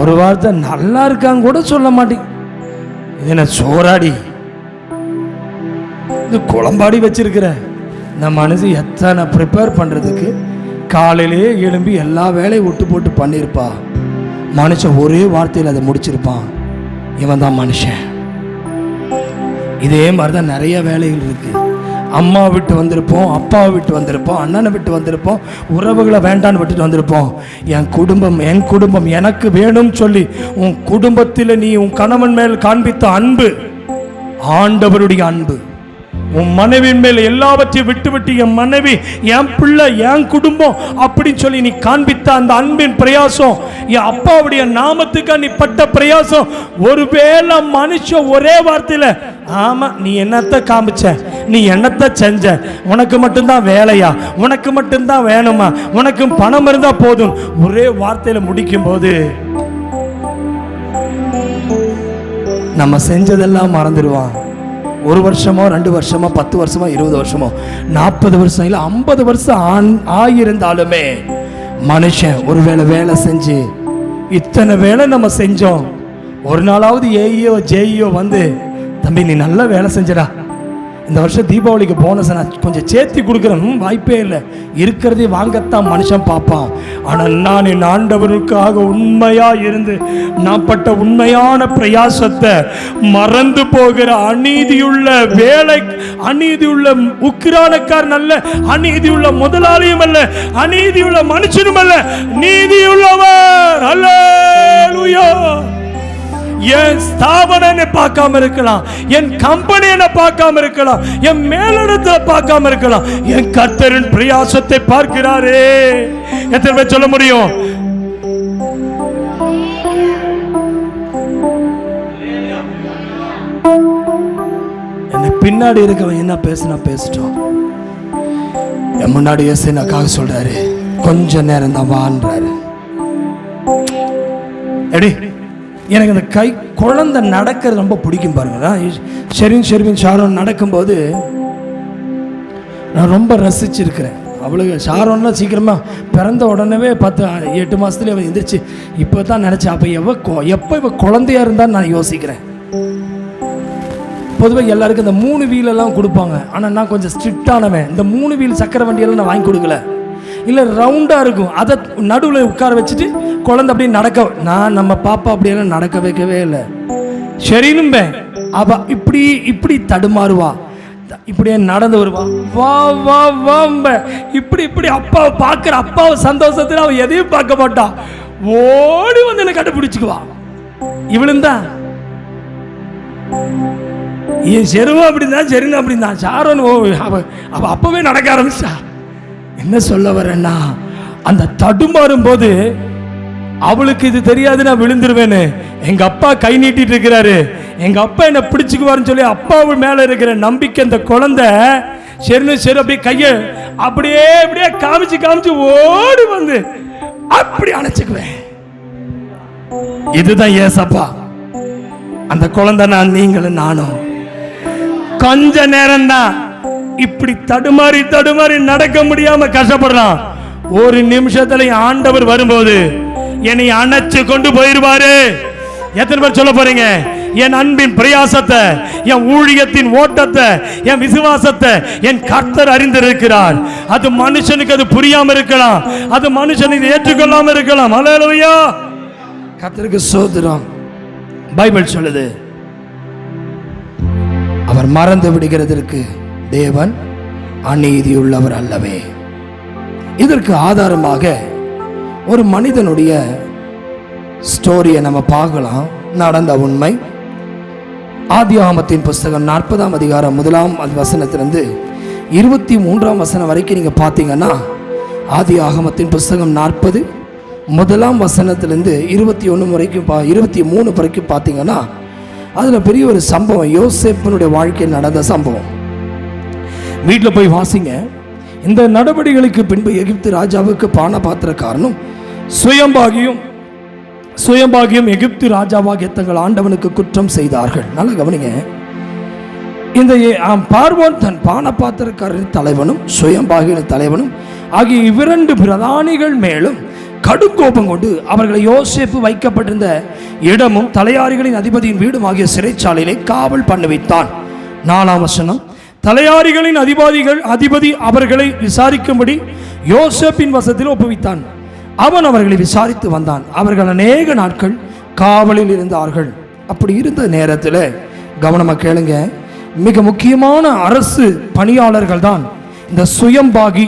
ஒரு வார்த்தை நல்லா இருக்கான்னு கூட சொல்ல மாட்டேங்க. இது என்ன சோறாடி, இது குழம்பாடி வச்சிருக்கிற இந்த மனசு எத்தனை ப்ரிப்பேர் பண்ணுறதுக்கு காலையிலேயே எழும்பி எல்லா வேலையும் விட்டு போட்டு பண்ணியிருப்பா. மனுஷன் ஒரே வார்த்தையில் அதை முடிச்சிருப்பான். இவன் தான் மனுஷன். இதே மாதிரி தான் நிறைய வேலைகள் இருக்கு. அம்மா விட்டு வந்திருப்போம், அப்பாவை விட்டு வந்திருப்போம், அண்ணனை விட்டு வந்திருப்போம், உறவுகளை வேண்டான்னு விட்டுட்டு வந்திருப்போம். என் குடும்பம் எனக்கு வேணும்னு சொல்லி உன் குடும்பத்தில் நீ உன் கணவன் மேல் காண்பித்த அன்பு ஆண்டவருடைய அன்பு. உன் மனைவியின் மேல் எல்லாவற்றையும் விட்டு என் மனைவி, என் பிள்ளை, என் குடும்பம் அப்படின்னு சொல்லி நீ காண்பித்த அந்த அன்பின் பிரயாசம், என் அப்பாவுடைய நாமத்துக்கு நீ பட்ட பிரயாசம். ஒருவேளை மனுஷன் ஒரே வார்த்தையில ஆமா நீ என்னத்தை காமிச்ச, நீ என்னத்தை செஞ்ச, உனக்கு மட்டும்தான் வேலையா, உனக்கு மட்டும்தான் வேணுமா, உனக்கு பணம் இருந்தா போதும், ஒரே வார்த்தையில முடிக்கும் போது நம்ம செஞ்சதெல்லாம் மறந்துடுவான். 1 வருஷமோ 2 வருஷமோ 10 வருஷமோ 20 வருஷமோ 40 வருஷம் இல்லை 50 வருஷம் ஆயிருந்தாலுமே மனுஷன் ஒருவேளை வேலை செஞ்சு இத்தனை வேலை நம்ம செஞ்சோம், ஒரு நாளாவது ஏஇயோ ஜேஇயோ வந்து தம்பி நீ நல்லா வேலை செஞ்சடா, இந்த வருஷம் தீபாவளிக்கு போனஸ் நான் கொஞ்சம் சேர்த்தி கொடுக்குறேன், வாய்ப்பே இல்லை. இருக்கிறதே வாங்கத்தான் மனுஷன் பார்ப்பான். ஆனால் நான் என் ஆண்டவருக்காக உண்மையா இருந்து நான் பட்ட உண்மையான பிரயாசத்தை மறந்து போகிற அநீதியுள்ள வேலை, அநீதியுள்ள உக்கிரானக்காரன் அல்ல, அநீதியுள்ள முதலாளியும் அல்ல, அநீதியுள்ள மனுஷனும் அல்ல, நீதியுள்ளவர். அல்லேலூயா. என் ஸ்தாபனம் என்னை பார்க்காம இருக்கலாம், என் கம்பெனி என்னை பார்க்காம இருக்கலாம், என் மேலிடத்தை பார்க்காம இருக்கலாம், என் கர்த்தரின் பிரயாசத்தை பார்க்கிறாரே. எத்தனை பேர் சொல்ல முடியும்? என்னை பின்னாடி இருக்கவன் என்ன பேசுனா பேசிட்டோம், என் முன்னாடி எனக்காக சொல்றாரு கொஞ்ச நேரம் தான் வான்றாரு. எடி எனக்கு அந்த கை குழந்தை நடக்கிறது ரொம்ப பிடிக்கும் பாருங்க. ஷெரின் ஷாரோன் நடக்கும்போது நான் ரொம்ப ரசிச்சிருக்கிறேன். அவளுக்கு ஷாரோன்னா சீக்கிரமாக பிறந்த உடனே 10-8 மாதத்துலேயே அவள் எந்திரிச்சு இப்போ தான் நினச்சேன், அப்போ எப்போ இவ குழந்தையா இருந்தான்னு நான் யோசிக்கிறேன். பொதுவாக எல்லாருக்கும் இந்த 3 வீலெல்லாம் கொடுப்பாங்க, ஆனால் நான் கொஞ்சம் ஸ்ட்ரிக்டானவன். இந்த 3 வீல் சக்கரை வண்டியெல்லாம் நான் வாங்கி கொடுக்கல. இல்லை ரவுண்டாக இருக்கும், அதை நடுவில் உட்கார வச்சுட்டு குழந்தை அப்படியே நடக்க, நான் நம்ம பாப்பா அப்படியெல்லாம் நடக்க வைக்கவே இல்லை. சரினும்ப அவ இப்படி இப்படி தடுமாறுவா, இப்படியே நடந்து வருவா, வா வா வாம்ப இப்படி இப்படி அப்பாவை பார்க்குற அப்பாவை சந்தோஷத்தில் அவன் எதையும் பார்க்க மாட்டான், ஓடி வந்து என்னை கண்டுபிடிச்சுக்குவா. இவளும் தான் என் செருவா அப்படிந்தான், சரின்னு அப்படிந்தான். சாரோன்னு அவ அப்பவே நடக்க ஆரம்பிச்சா. என்ன சொல்ல வரேன்னா, அந்த தடுமாறும் போது அவளுக்கு இது தெரியாது நான் விழுந்துருவேன்னு, எங்க அப்பா கை நீட்டிட்டு இருக்கிறாரு, எங்க அப்பா என்ன பிடிச்சுக்குவாருன்னு சொல்லி அப்பாவு மேல இருக்கிற நம்பிக்கை அந்த குழந்தை சரின்னு சரி அப்படியே கைய அப்படியே அப்படியே காமிச்சு காமிச்சு ஓடி வந்து அப்படி அணைச்சுக்குவேன். இதுதான் ஏசப்பா. அந்த குழந்தை நான், நீங்களும் நானும். கொஞ்ச நேரம் தான் இப்படி தடுமாறி தடுமாறி நடக்க முடியாம கஷ்டப்படுறான். ஒரு நிமிஷத்துல ஆண்டவர் வரும்போது என்னை அணைச்சு கொண்டு போயிருவாரு. எத்தனை பேர் சொல்ல போறீங்க? என் அன்பின் பிரயாசத்தை, என் ஊழியத்தின் ஓட்டத்தை, என் விசுவாசத்தை என் கர்த்தர் அறிந்திருக்கிறார். அது மனுஷனுக்கு அது புரியாம இருக்கலாம், அது மனுஷனுக்கு ஏற்றுக்கொள்ளாம இருக்கலாம். அல்லேலூயா. கர்த்தருக்கு ஸ்தோத்திரம். பைபிள் சொல்லுது, அவர் மறந்து விடுகிறதற்கு தேவன் அநீதியுள்ளவர் அல்லவே. இதற்கு ஆதாரமாக ஒரு மனிதனுடைய ஸ்டோரியை நம்ம பார்க்கலாம். நடந்த உண்மை. ஆதியாகமத்தின் புஸ்தகம் 40ஆம் அதிகாரம் 1ஆம் வசனத்திலிருந்து 23ஆம் வசனம் வரைக்கும் நீங்க பார்த்தீங்கன்னா, ஆதியாகமத்தின் புஸ்தகம் 40 1ஆம் வசனத்திலிருந்து 21 வரைக்கும் 23 வரைக்கும் பார்த்தீங்கன்னா, அதுல பெரிய ஒரு சம்பவம், யோசேப்பினுடைய வாழ்க்கையில் நடந்த சம்பவம். வீட்டில் போய் வாசிங்க. இந்த நடவடிக்கைகளுக்கு பின்பு எகிப்து ராஜாவுக்கு பானபாத்திரக்காரனும் சுயம்பாகியும் எகிப்து ராஜாவாகிய தங்கள் ஆண்டவனுக்கு குற்றம் செய்தார்கள். நல்லா கவனிங்க. இந்த பார்வோன் தன் பானபாத்திரக்காரரின் தலைவனும் சுயம்பாகியின் தலைவனும் ஆகிய 2 பிரதானிகள் மேலும் கடும் கோபம் கொண்டு அவர்களை யோசேப்பு வைக்கப்பட்டிருந்த இடமும் தலையாரிகளின் அதிபதியின் வீடும் ஆகிய சிறைச்சாலையிலே காவல் பண்ண வைத்தான். 4ஆம் வசனம். தலையாரிகளின் அதிபதி அவர்களை விசாரிக்கும்படி யோசேப்பின் வசத்தில் ஒப்புவித்தான். அவன் அவர்களை விசாரித்து வந்தான். அவர்கள் அநேக நாட்கள் காவலில் இருந்தார்கள். அப்படி இருந்த நேரத்தில் கவனமாக கேளுங்க, மிக முக்கியமான அரசு பணியாளர்கள் தான் இந்த சுயம்பாகி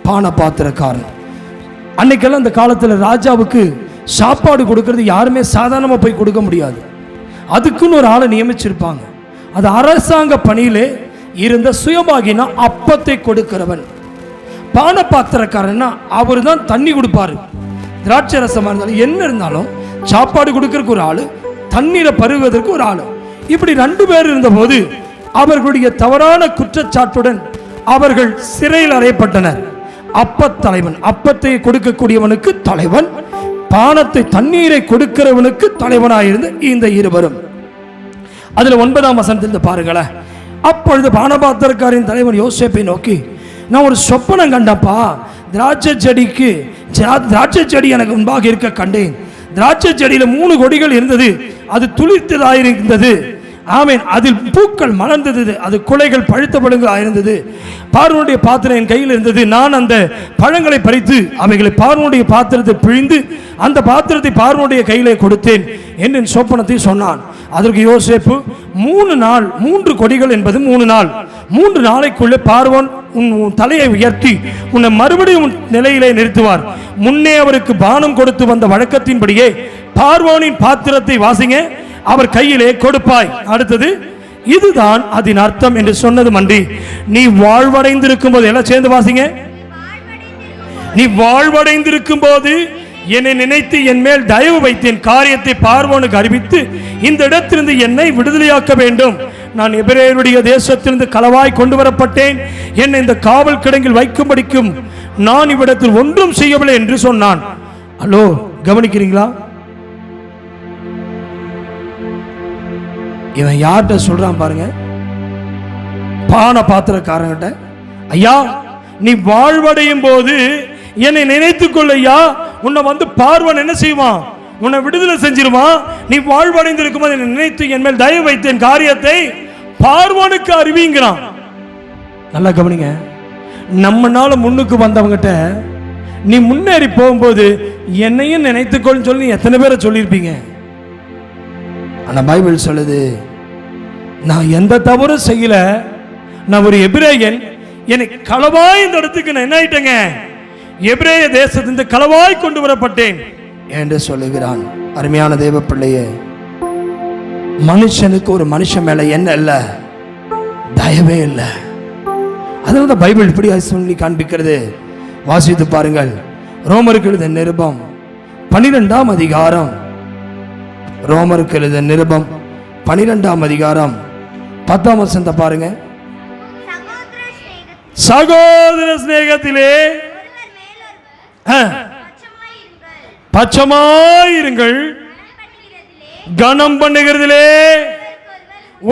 பானபாத்திரக்காரன். அன்னைக்கெல்லாம் அந்த காலத்தில் ராஜாவுக்கு சாப்பாடு கொடுக்கறது யாருமே சாதாரணமாக போய் கொடுக்க முடியாது. அதுக்குன்னு ஒரு ஆளை நியமிச்சிருப்பாங்க. அது அரசாங்க பணியிலே இருந்த சுயமாகினா அப்பத்தை கொடுக்கிறவன். பானபாத்திரக்காரன்னா அவர் தான் தண்ணி கொடுப்பாரு. திராட்சை ரசமா இருந்தாலும் என்ன இருந்தாலும் சாப்பாடு கொடுக்கறதுக்கு ஒரு ஆளு, தண்ணீரை பருகுவதற்கு ஒரு ஆளு. இப்படி 2 பேர் இருந்தபோது அவர்களுடைய தவறான குற்றச்சாட்டுடன் அவர்கள் சிறையில் அறையப்பட்டனர். அப்பத்தலைவன், அப்பத்தை கொடுக்கக்கூடியவனுக்கு தலைவன், பானத்தை தண்ணீரை கொடுக்கிறவனுக்கு தலைவனாயிருந்த இந்த இருவரும் அதுல 9ஆம் வசனத்தில் பாருங்களேன். அப்பொழுது பானபாத்திரக்காரின் தலைவன் யோசேப்பை நோக்கி, நான் ஒரு சொப்பனம் கண்டப்பா, திராட்சை செடி எனக்கு முன்பாக இருக்க கண்டேன். திராட்சை செடியில 3 கொடிகள் இருந்தது, அது துளிர்த்ததாயிருந்தது. ஆமேன். அதில் பூக்கள் மலர்ந்தது, அது குலைகள் பழுத்த பழங்களாக இருந்தது. பார்வோனுடைய பாத்திரம் என் கையில் இருந்தது. நான் அந்த பழங்களை பறித்து அவைகளை பார்வோனுடைய பாத்திரத்தை பிழிந்து அந்த பாத்திரத்தை பார்வோனுடைய கையிலே கொடுத்தேன் என்று சொப்பனத்தை சொன்னான். அதற்கு யோசேப்பு, 3 கொடிகள் என்பது 3 நாள், 3 நாளைக்குள்ளே பார்வோன் உன் தலையை உயர்த்தி உன்னை மறுபடியும் நிலையிலே நிறுத்துவார். முன்னே அவருக்கு பானம் கொடுத்து வந்த வழக்கத்தின்படியே பார்வோனின் பாத்திரத்தை வாசிங்க, அவர் கையிலே கொடுப்பாய். அடுத்தது, இதுதான் அதன் அர்த்தம் என்று சொன்னது மன்றி, நீ வாழ்வடைந்திருக்கும் போது, எல்லாம் சேர்ந்து வாசிங்க, நீ வாழ்வடைந்திருக்கும் போது என்னை நினைத்து என் மேல் தயவு வைத்தேன், காரியத்தை பார்வோனுக்கு அறிவித்து இந்த இடத்திலிருந்து என்னை விடுதலையாக்க வேண்டும். நான் எபிரேயருடைய தேசத்திலிருந்து களவாய் கொண்டு வரப்பட்டேன், என்னை இந்த காவல் கிடங்கில் வைக்கும்படிக்கும் நான் இவ்விடத்தில் ஒன்றும் செய்யவில்லை என்று சொன்னான். ஹலோ, கவனிக்கிறீங்களா? இவன் யார்கிட்ட சொல்றான் பாருங்க, பான பாத்திரக்காரங்கிட்ட. ஐயா, நீ வாழ்வடையும் போது என்னை நினைத்துக் கொள்ளையா, உன்னை வந்து பார்வன் என்ன செய்வான், உன்னை விடுதலை செஞ்சிருவான். நீ வாழ்வடைந்திருக்கும் போது என்னை நினைத்து என் மேல் தயவு வைத்தேன், காரியத்தை பார்வனுக்கு அறிவிங்கிறான். நல்லா கவனிங்க, நம்மனால முன்னுக்கு வந்தவங்கிட்ட நீ முன்னேறி போகும்போது என்னையும் நினைத்துக்கொள்னு சொல்லி எத்தனை பேரை சொல்லியிருப்பீங்க. ஆனா பைபிள் சொல்லுது, நான் எந்த தவறும் செய்யல, நான் ஒரு எபிரேயன், என்னை களவாய் இந்த இடத்துக்கு நான் என்ன ஆயிட்டேங்க, எபிரேய தேசத்திலிருந்து களவாய் கொண்டு வரப்பட்டேன் என்று சொல்லுகிறான். அருமையான தேவ பிள்ளையே, மனுஷனுக்கு ஒரு மனுஷன் மேல என்ன இல்ல, தயவே இல்லை. அதனால பைபிள் இப்படி சொல்லி காண்பிக்கிறது. வாசித்து பாருங்கள், ரோமருக்கு எழுதிய நிருபம் 12ஆம் அதிகாரம், ரோமருக்கு எழுதிய நிருபம் 12ஆம் அதிகாரம் 10ஆம் வசனத்தை பாருங்க. சகோதர சிநேகத்திலே பட்சமாயிருங்கள், கனம் பண்ணுகிறதிலே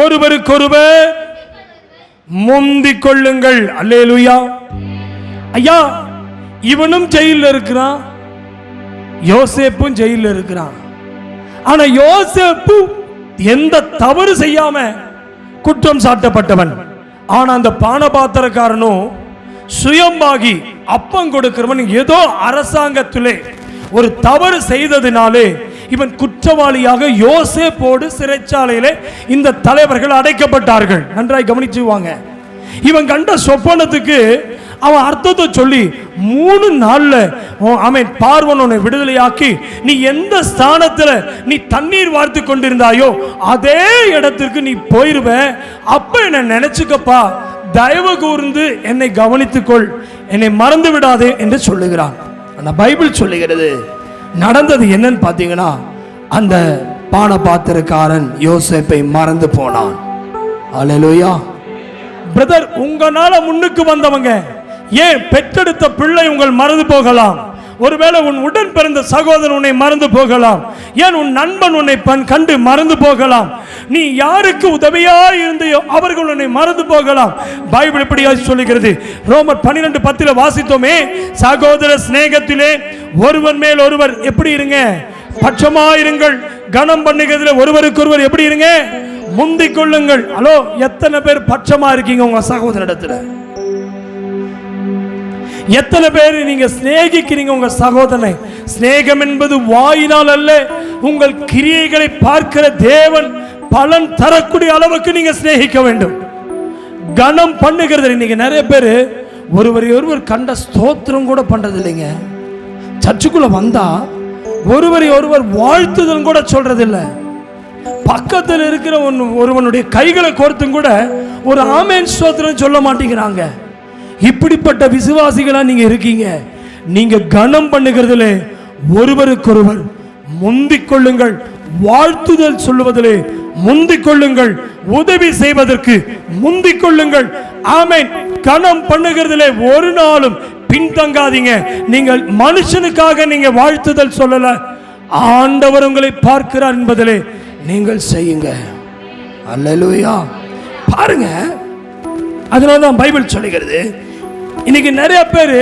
ஒருவருக்கொருவர் முந்திக் கொள்ளுங்கள். அல்லேலூயா. ஐயா, இவனும் ஜெயில இருக்கிறான், யோசேப்பும் ஜெயில இருக்கிறான். ஆனா யோசேப்பு எந்த தவறு செய்யாம குற்றம் சாட்டப்பட்டவன். ஆனா அந்த பானபாத்திரக்காரனும் சுயம்பாகி அப்பம் கொடுக்கிறவன் ஏதோ அரசாங்கத்திலே ஒரு தவறு செய்ததினாலே இவன் குற்றவாளியாக யோசேப்போடு சிறைச்சாலையிலே இந்த தலைவர்கள் அடைக்கப்பட்டார்கள். நன்றாய் கவனிச்சுவாங்க. இவன் கண்ட சொப்பனத்துக்கு அவன் அர்த்தத்தை சொல்லி 3 நாள்ல அவன் பார்வன் உன்னை விடுதலையாக்கி நீ எந்த ஸ்தானத்துல நீ தண்ணீர் வார்த்து கொண்டிருந்தாயோ அதே இடத்திற்கு நீ போயிருவ. அப்ப என்ன நினைச்சுக்கப்பா, தயவு கூர்ந்து என்னை கவனித்துக்கொள், என்னை மறந்து விடாதே என்று சொல்லுகிறான். ஆனா பைபிள் சொல்லுகிறது நடந்தது என்னன்னு பாத்தீங்கன்னா, அந்த பானபாத்திரக்காரன் யோசேப்பை மறந்து போனான். அல்லேலூயா. பிரதர், உங்களால முன்னுக்கு வந்தவங்க, ஏன் பெற்றெடுத்த பிள்ளை உங்கள் மறந்து போகலாம், ஒருவேளை உன் உடன் பிறந்த சகோதரன் உன்னை மறந்து போகலாம், ஏன் உன் நண்பன் உன்னை கண்டு மறந்து போகலாம், நீ யாருக்கு உதவியா இருந்தையோ அவர்கள் உன்னை மறந்து போகலாம். பைபிள் இப்படியா சொல்லுகிறது. ரோமர் 12:10 வாசித்தோமே, சகோதர சிநேகத்திலே ஒருவன் மேல் ஒருவர் எப்படி இருங்க, பட்சமாயிருங்கள், கனம் பண்ணுகிறதுல ஒருவருக்கொருவர் எப்படி இருங்க, முந்திக் கொள்ளுங்கள். ஹலோ, எத்தனை பேர் பட்சமா இருக்கீங்க உங்க சகோதரிடத்துல? எத்தனை பேர் நீங்க சிநேகிக்கிறீங்க உங்க சகோதரனை? சிநேகம் என்பது வாயினால் அல்ல, உங்கள் கிரியைகளை பார்க்கிற தேவன் பலன் தரக்கூடிய அளவுக்கு நீங்க சிநேகிக்க வேண்டும். கனம் பண்ணுகிறது. இன்னைக்கு நிறைய பேர் ஒருவரை ஒருவர் கண்ட ஸ்தோத்திரம் கூட பண்றது இல்லைங்க. சர்ச்சுக்குள்ள வந்தா ஒருவரை ஒருவர் வாழ்த்துதல் கூட சொல்றது இல்லை. பக்கத்தில் இருக்கிற ஒருவனுடைய கைகளை கோர்த்தும் கூட ஒரு ஆமென் ஸ்தோத்திரம் சொல்ல மாட்டேங்கிறாங்க. இப்படிப்பட்ட விசுவாசிகளா நீங்க இருக்கீங்க. நீங்க கனம் பண்ணுகிறதுல ஒருவருக்கொருவர் முந்திக் கொள்ளுங்கள், வாழ்த்துதல் சொல்லுவதிலே முந்திக் கொள்ளுங்கள், உதவி செய்வதற்கு முந்திக் கொள்ளுங்கள். ஆமென். கனம் பண்ணுகிறதுல ஒரு நாளும் பின்தங்காதீங்க. நீங்கள் மனுஷனுக்காக நீங்க வாழ்த்துதல் சொல்லல, ஆண்டவர் உங்களை பார்க்கிறார் என்பதிலே நீங்கள் செய்யுங்க. அல்லேலூயா. பாருங்க, அதனால தான் பைபிள் சொல்லுகிறது, இன்னைக்கு நிறைய பேர்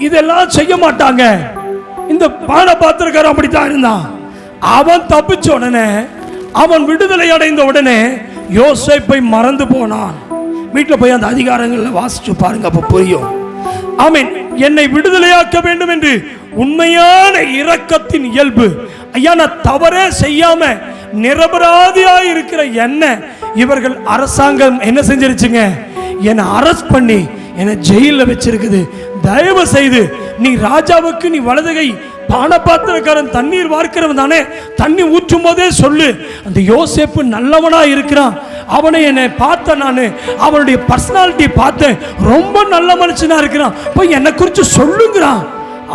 இதெல்லாம் செய்ய மாட்டாங்க. இந்த பானபாத்திரக்காரன் அப்படித்தான் இருந்தான். அவன் தப்பிச்ச உடனே, அவன் விடுதலை அடைந்த உடனே யோசேப்பை மறந்து போனான். வீட்டில் போய் அந்த அதிகாரங்களை வாசிச்சு பாருங்க, அப்ப புரியும். ஆமென். என்னை விடுதலையாக்க வேண்டும் என்று உண்மையான இரக்கத்தின் இயல்பு. ஐயா, நான் தவறே செய்யாம நிரபராதியாய் இருக்கிற என்ன இவர்கள் அரசாங்கம் என்ன செஞ்சிருச்சுங்க, என்னை அரெஸ்ட் பண்ணி என்னை ஜெயிலில் வச்சிருக்குது. தயவு செய்து நீ ராஜாவுக்கு நீ வலதுகை பானபாத்திரக்காரன் தண்ணீர் வார்க்கிறவன் தானே, தண்ணி ஊற்றும் போதே சொல்லு, அந்த யோசேப்பு நல்லவனா இருக்கிறான், அவனை என்னை பார்த்த நான் அவனுடைய பர்சனாலிட்டி பார்த்தேன், ரொம்ப நல்ல மனுஷனா இருக்கிறான், போய் என்னை குறித்து சொல்லுங்கிறான்.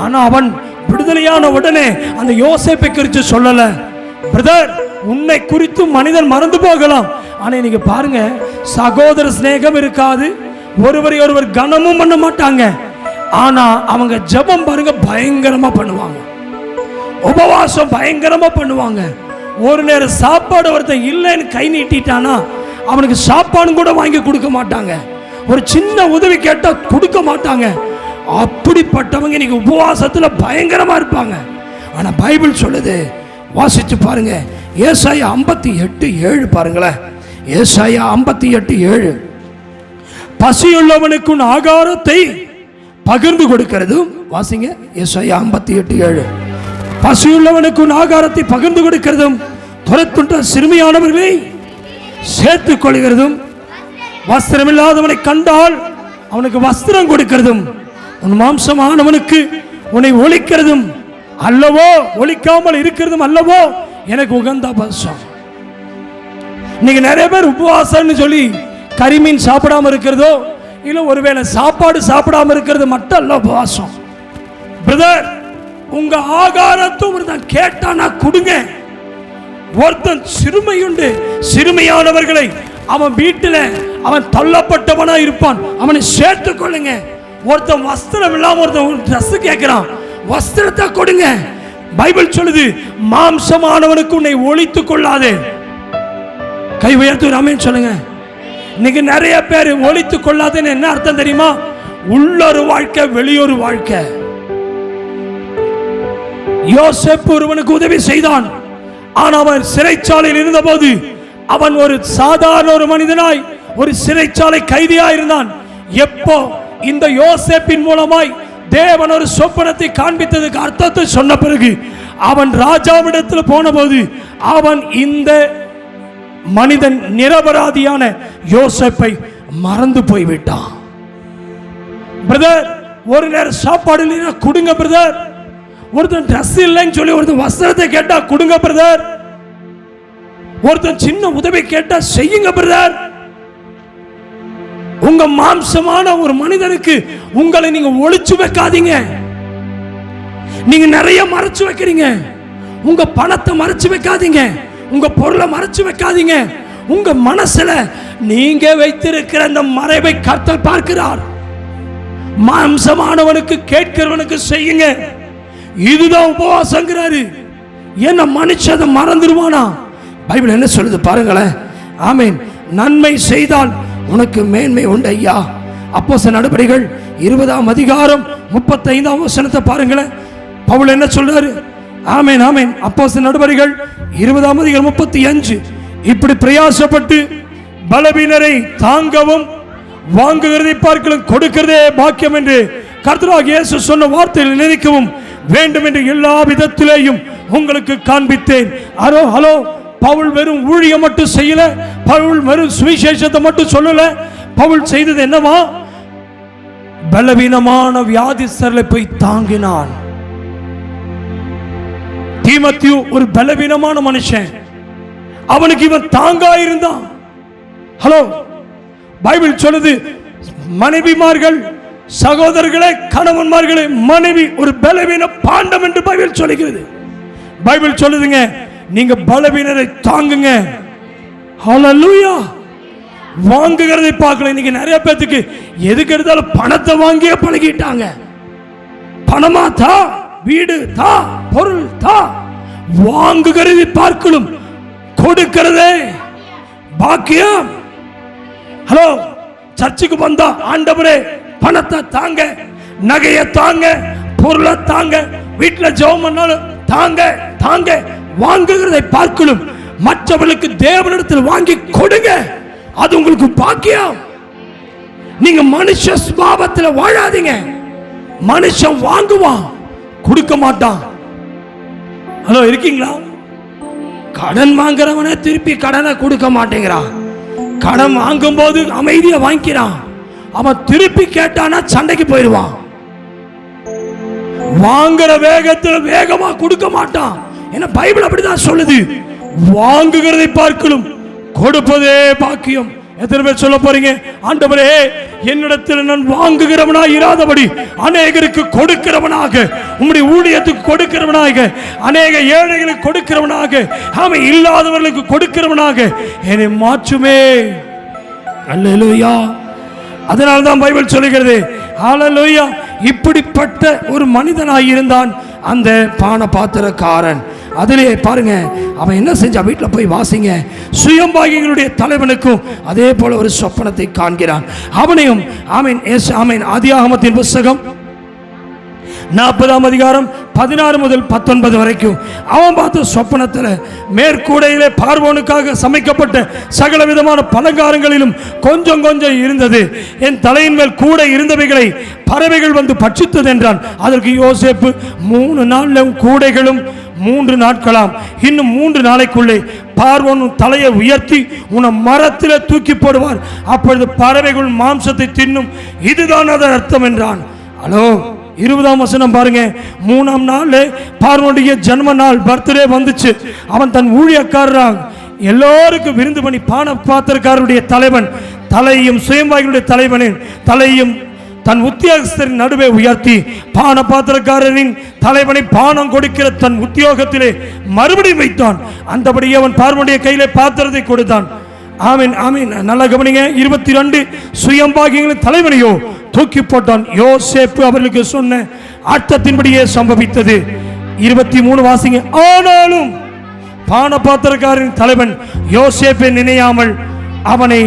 ஆனா அவன் விடுதலையான உடனே அந்த யோசேப்பை குறித்து சொல்லல. பிரதர், உன்னை குறித்து மனிதன் மறந்து போகலாம், ஆனா நீங்க பாருங்க, சகோதர சிநேகம் இருக்காது, ஒருவரை ஒருவர் கனமும் பண்ண மாட்டாங்க. ஆனா அவங்க ஜெபம் பாருங்க பயங்கரமா பண்ணுவாங்க, உபவாசம் பயங்கரமா பண்ணுவாங்க. ஒரு நேரம் சாப்பாடு ஒருத்தன் இல்லைன்னு கை நீட்டிட்டானா அவனுக்கு சாப்பாடு கூட வாங்கி கொடுக்க மாட்டாங்க, ஒரு சின்ன உதவி கேட்டா கொடுக்க மாட்டாங்க. அப்படிப்பட்டவங்க இன்னைக்கு உபவாசத்துல பயங்கரமா இருப்பாங்க. ஆனா பைபிள் சொல்லுது, வாசிச்சு பாருங்க, ஏசாயா 58:7 பாருங்களேன். ஏசாயா 58:7, பசியுள்ளவனுக்கு ஆகாரத்தை பகிர்ந்து கொடுக்கிறதும், வாசிங்க ஏசாயா 58:7, பசியுள்ளவனுக்கு ஆகாரத்தை பகிர்ந்து கொடுக்கிறதும், துரத்துண்ட சிறுமியானவர்களை சேர்த்துக் கொள்கிறதும், வஸ்திரமில்லாதவனை கண்டால் அவனுக்கு வஸ்திரம் கொடுக்கிறதும், உன் மாம்சமானவனுக்கு உன்னை ஒழிக்கிறதும் அல்லவோ, ஒழிக்காமல் இருக்கிறதும் அல்லவோ எனக்கு உகந்த பட்சம். இன்னைக்கு நிறைய பேர் உபவாசம்னு சொல்லி கரிமீன் சாப்பிடாம இருக்கிறதோ, இல்ல ஒருவேளை சாப்பாடு சாப்பிடாம இருக்கிறது மட்டும் அல்ல உபவாசம். பிரதர், உங்க ஆகாரத்தை ஒருத்தன் கேட்டானா கொடுங்க. ஒருத்தன் சிறுமையுண்டு, சிறுமையானவர்களை அவன் வீட்டில் அவன் தள்ளப்பட்டவனா இருப்பான், அவனை சேர்த்து கொள்ளுங்க. ஒருத்தன் வஸ்திரம் இல்லாம ஒருத்தன் ட்ரெஸ் கேட்கிறான், வஸ்திரத்தை கொடுங்க. பைபிள் சொல்லுது, மாம்சமானவனுக்கு உன்னை ஒழித்துக் கொள்ளாதே. கை உயர்த்து ஆமென் சொல்லுங்க. இன்னைக்கு நிறைய பேர் ஒழித்துக் கொள்ளாதுன்னு என்ன அர்த்தம் தெரியுமா? உள்ளொரு வாழ்க்கை, வெளியொரு வாழ்க்கை. யோசேப்பு ஒருவனுக்கு உதவி செய்தான், ஆனால் அவன் சிறைச்சாலையில் இருந்தபோது அவன் ஒரு சாதாரண ஒரு மனிதனாய் ஒரு சிறைச்சாலை கைதியாய் இருந்தான். எப்போ இந்த யோசேப்பின் மூலமாய் தேவன் ஒரு சொப்பனத்தை காண்பித்ததுக்கு அர்த்தத்தை சொன்ன பிறகு அவன் ராஜாவிடத்தில் போன போது அவன் இந்த மனிதன் நிரபராதியான யோசேப்பை மறந்து போய்விட்டான். பிரதர், ஒரு நேரம் சாப்பாடு இல்லைன்னா கொடுங்க பிரதர். ஒருத்தன் ட்ரெஸ் இல்லைன்னு சொல்லி ஒருத்தன் வஸ்திரத்தை கேட்டா கொடுங்க பிரதர். ஒருத்தன் சின்ன உதவி கேட்டா செய்யுங்க பிரதர். உங்க மாம்சமான ஒரு மனிதனுக்கு உங்களை நீங்க ஒளிச்சு வைக்காதீங்க. நீங்க நிறைய மறைச்சு வைக்கிறீங்க. உங்க பணத்தை மறைச்சு வைக்காதீங்க, உங்க பொருளை மறைச்சு வைக்காதீங்க. உங்க மனசுல நீங்க வைத்திருக்கிற அந்த மறைவை கர்த்தர் பார்க்கிறார். மாம்சமானவனுக்கு கேட்கிறவனுக்கு செய்யுங்க. இதுதான் உபவாசங்கிறாரு. என்ன மனுஷன் மறந்துடுவானா? பைபிள் என்ன சொல்லுது பாருங்களேன். ஆமென். நன்மை செய்தால் உனக்கு மேன்மை உண்டு ஐயா. அப்போஸ்தலர் நடபடிகள் 20ஆம் அதிகாரம் 35ஆம் வசனத்தை பாருங்களேன். பவுல் என்ன சொல்றாரு? ஆமென் ஆமென். அப்போஸ்தலர் நடபடிகள் 20ஆம் அதிகாரம் 35, இப்படி பிரயாசப்பட்டு பலவீனரை தாங்கவும் வாங்குகிறதை பார்க்கலாம் கொடுக்கிறதே பாக்கியம் என்று கர்த்தராகிய இயேசு சொன்ன வார்த்தையை நினைக்கவும் வேண்டும் என்று எல்லா விதத்திலேயும் உங்களுக்கு காண்பித்தேன். Hello hello. பவுல் வெறும் ஊழியம் மட்டும் செய்யல, பவுல் வெறும் சுவிசேஷத்தை மட்டும் சொல்லல. பவுல் செய்தது என்னவா? பலவீனமான வியாதிஸ்தர்களை போய் தாங்கினான். தீமோத்தேயு ஒரு பலவீனமான மனுஷன், அவனுக்கு இவன் தாங்கா இருந்தான். ஹலோ, பைபிள் சொல்லுது, மனைவிமார்கள் சகோதரர்களே, கணவன்மார்களே, மனைவி ஒரு பலவீன பாண்டம் என்று பைபிள் சொல்லுகிறது. பைபிள் சொல்லுதுங்க, நீங்க பலவீனரை தாங்குங்க. ஹல்லேலூயா. வாங்குகிறதை பார்க்கல. இன்னைக்கு நிறைய பேருக்கு எதுக்கு எடுத்தாலும் பணத்தை வாங்கியே பழகிட்டாங்க. பணமா தா, வீடு தா, பொருள் தா. வாங்குகிறதை பார்க்கணும், கொடுக்கிறதே பாக்கியம். ஹலோ, சர்ச்சுக்கு வந்தா ஆண்டவரே பணத்தை தாங்க, நகையை தாங்க, பொருளை தாங்க, வீட்டுல ஜெபம் பண்ணாலும் தாங்க தாங்க, வாங்குகிறதை பார்க்கணும் மற்றவர்களுக்கு தேவனிடத்தில் வாங்கி கொடுங்க, அது உங்களுக்கு பாக்கியம். நீங்க மனுஷ சுபாவத்தில் வாழாதீங்க. மனுஷன் வாங்குவான், கொடுக்க மாட்டான். ஹலோ, இருக்கீங்களா? கடன் வாங்குறவனே திருப்பி கடனை கொடுக்க மாட்டேங்கிறான். கடன் வாங்கும் போது அமைதியா வாங்கிக்கிறான். அவன் திருப்பி கேட்டானா சண்டைக்கு போயிடுவான். வாங்குற வேகத்தில் வேகமா கொடுக்க மாட்டான். ஏன்னா பைபிள் அப்படிதான் சொல்லுது, வாங்குகிறதை பார்க்கணும் கொடுப்பதே பாக்கியம். எத்தனை பேர் சொல்ல போறீங்க, ஆண்டவரே என்னிடத்தில் நான் வாங்குகிறவனாக இராதபடி அநேகருக்கு கொடுக்கிறவனாக, உம்முடைய ஊழியத்துக்கு கொடுக்கிறவனாக, அநேக ஏழைகளுக்கு கொடுக்கிறவனாக, அவன் இல்லாதவர்களுக்கு கொடுக்கிறவனாக என்னை மாற்றுமே. அல்லேலூயா. அதனால தான் பைபிள் சொல்லுகிறது, ஹல்லேலூயா, இப்படிப்பட்ட ஒரு மனிதனாய் இருந்தான் அந்த பான பாத்திரக்காரன். அதிலே பாருங்க, அவன் என்ன செஞ்சா, வீட்டில் போய் வாசிங்க, சுயம்பாகிகளுடைய தலைவனுக்கும் அதே போல ஒரு சொப்பனத்தை காண்கிறான். அவனையும் ஆமென் ஆதியாகமத்தின் புத்தகம் 40ஆம் அதிகாரம் 16 முதல் 19 வரைக்கும் அவன் பார்த்த சொப்பனத்தில் மேற்கூடையிலே பார்வோனுக்காக சமைக்கப்பட்ட சகல விதமான பலகாரங்களிலும் கொஞ்சம் கொஞ்சம் இருந்தது. என் தலையின் மேல் கூட இருந்தவைகளை பறவைகள் வந்து பட்சித்தது என்றான். அதற்கு யோசேப்பு, 3 நாளிலும் கூடைகளும் 3 நாட்களாம், இன்னும் 3 நாளைக்குள்ளே பார்வோன் தலையை உயர்த்தி உன்னை மரத்திலே தூக்கி போடுவார், அப்பொழுது பறவைகள் மாம்சத்தை தின்னும், இதுதான் அதன் அர்த்தம் என்றான். ஹலோ, 20ஆம் வசனம் பாருங்க. 3ஆம் நாள் பார்வோனுடைய ஜன்ம நாள், பர்த்டே வந்துச்சு. அவன் தன் ஊழியக்காரராக எல்லோருக்கும் விருந்து பண்ணி பான பாத்திரக்காரருடைய தலைவன் தலையும் சுயம்பாகிகளுடைய தலைவனின் தலையும் தன் உத்தியோகஸ்தரின் நடுவே உயர்த்தி பான பாத்திரக்காரரின் தலைவனை பானம் கொடுக்கிற தன் உத்தியோகத்திலே மறுபடியும் வைத்தான். அந்தபடியே அவன் பார்வோனுடைய கையிலே பாத்திரத்தை கொடுத்தான். ஆமீன் ஆமீன். நல்லா கவனிங்க. 22 சுயம்பாகிகளின் தலைவனையோ தூக்கி போட்டான். யோசேப்பு அவர்களுக்கு சொன்ன அர்த்தத்தின்படியே சம்பவித்தது. 23 வாசிங்க. ஆனாலும் பான பாத்திரக்காரரின் தலைவன் யோசேப்பை நினையாமல் அவனை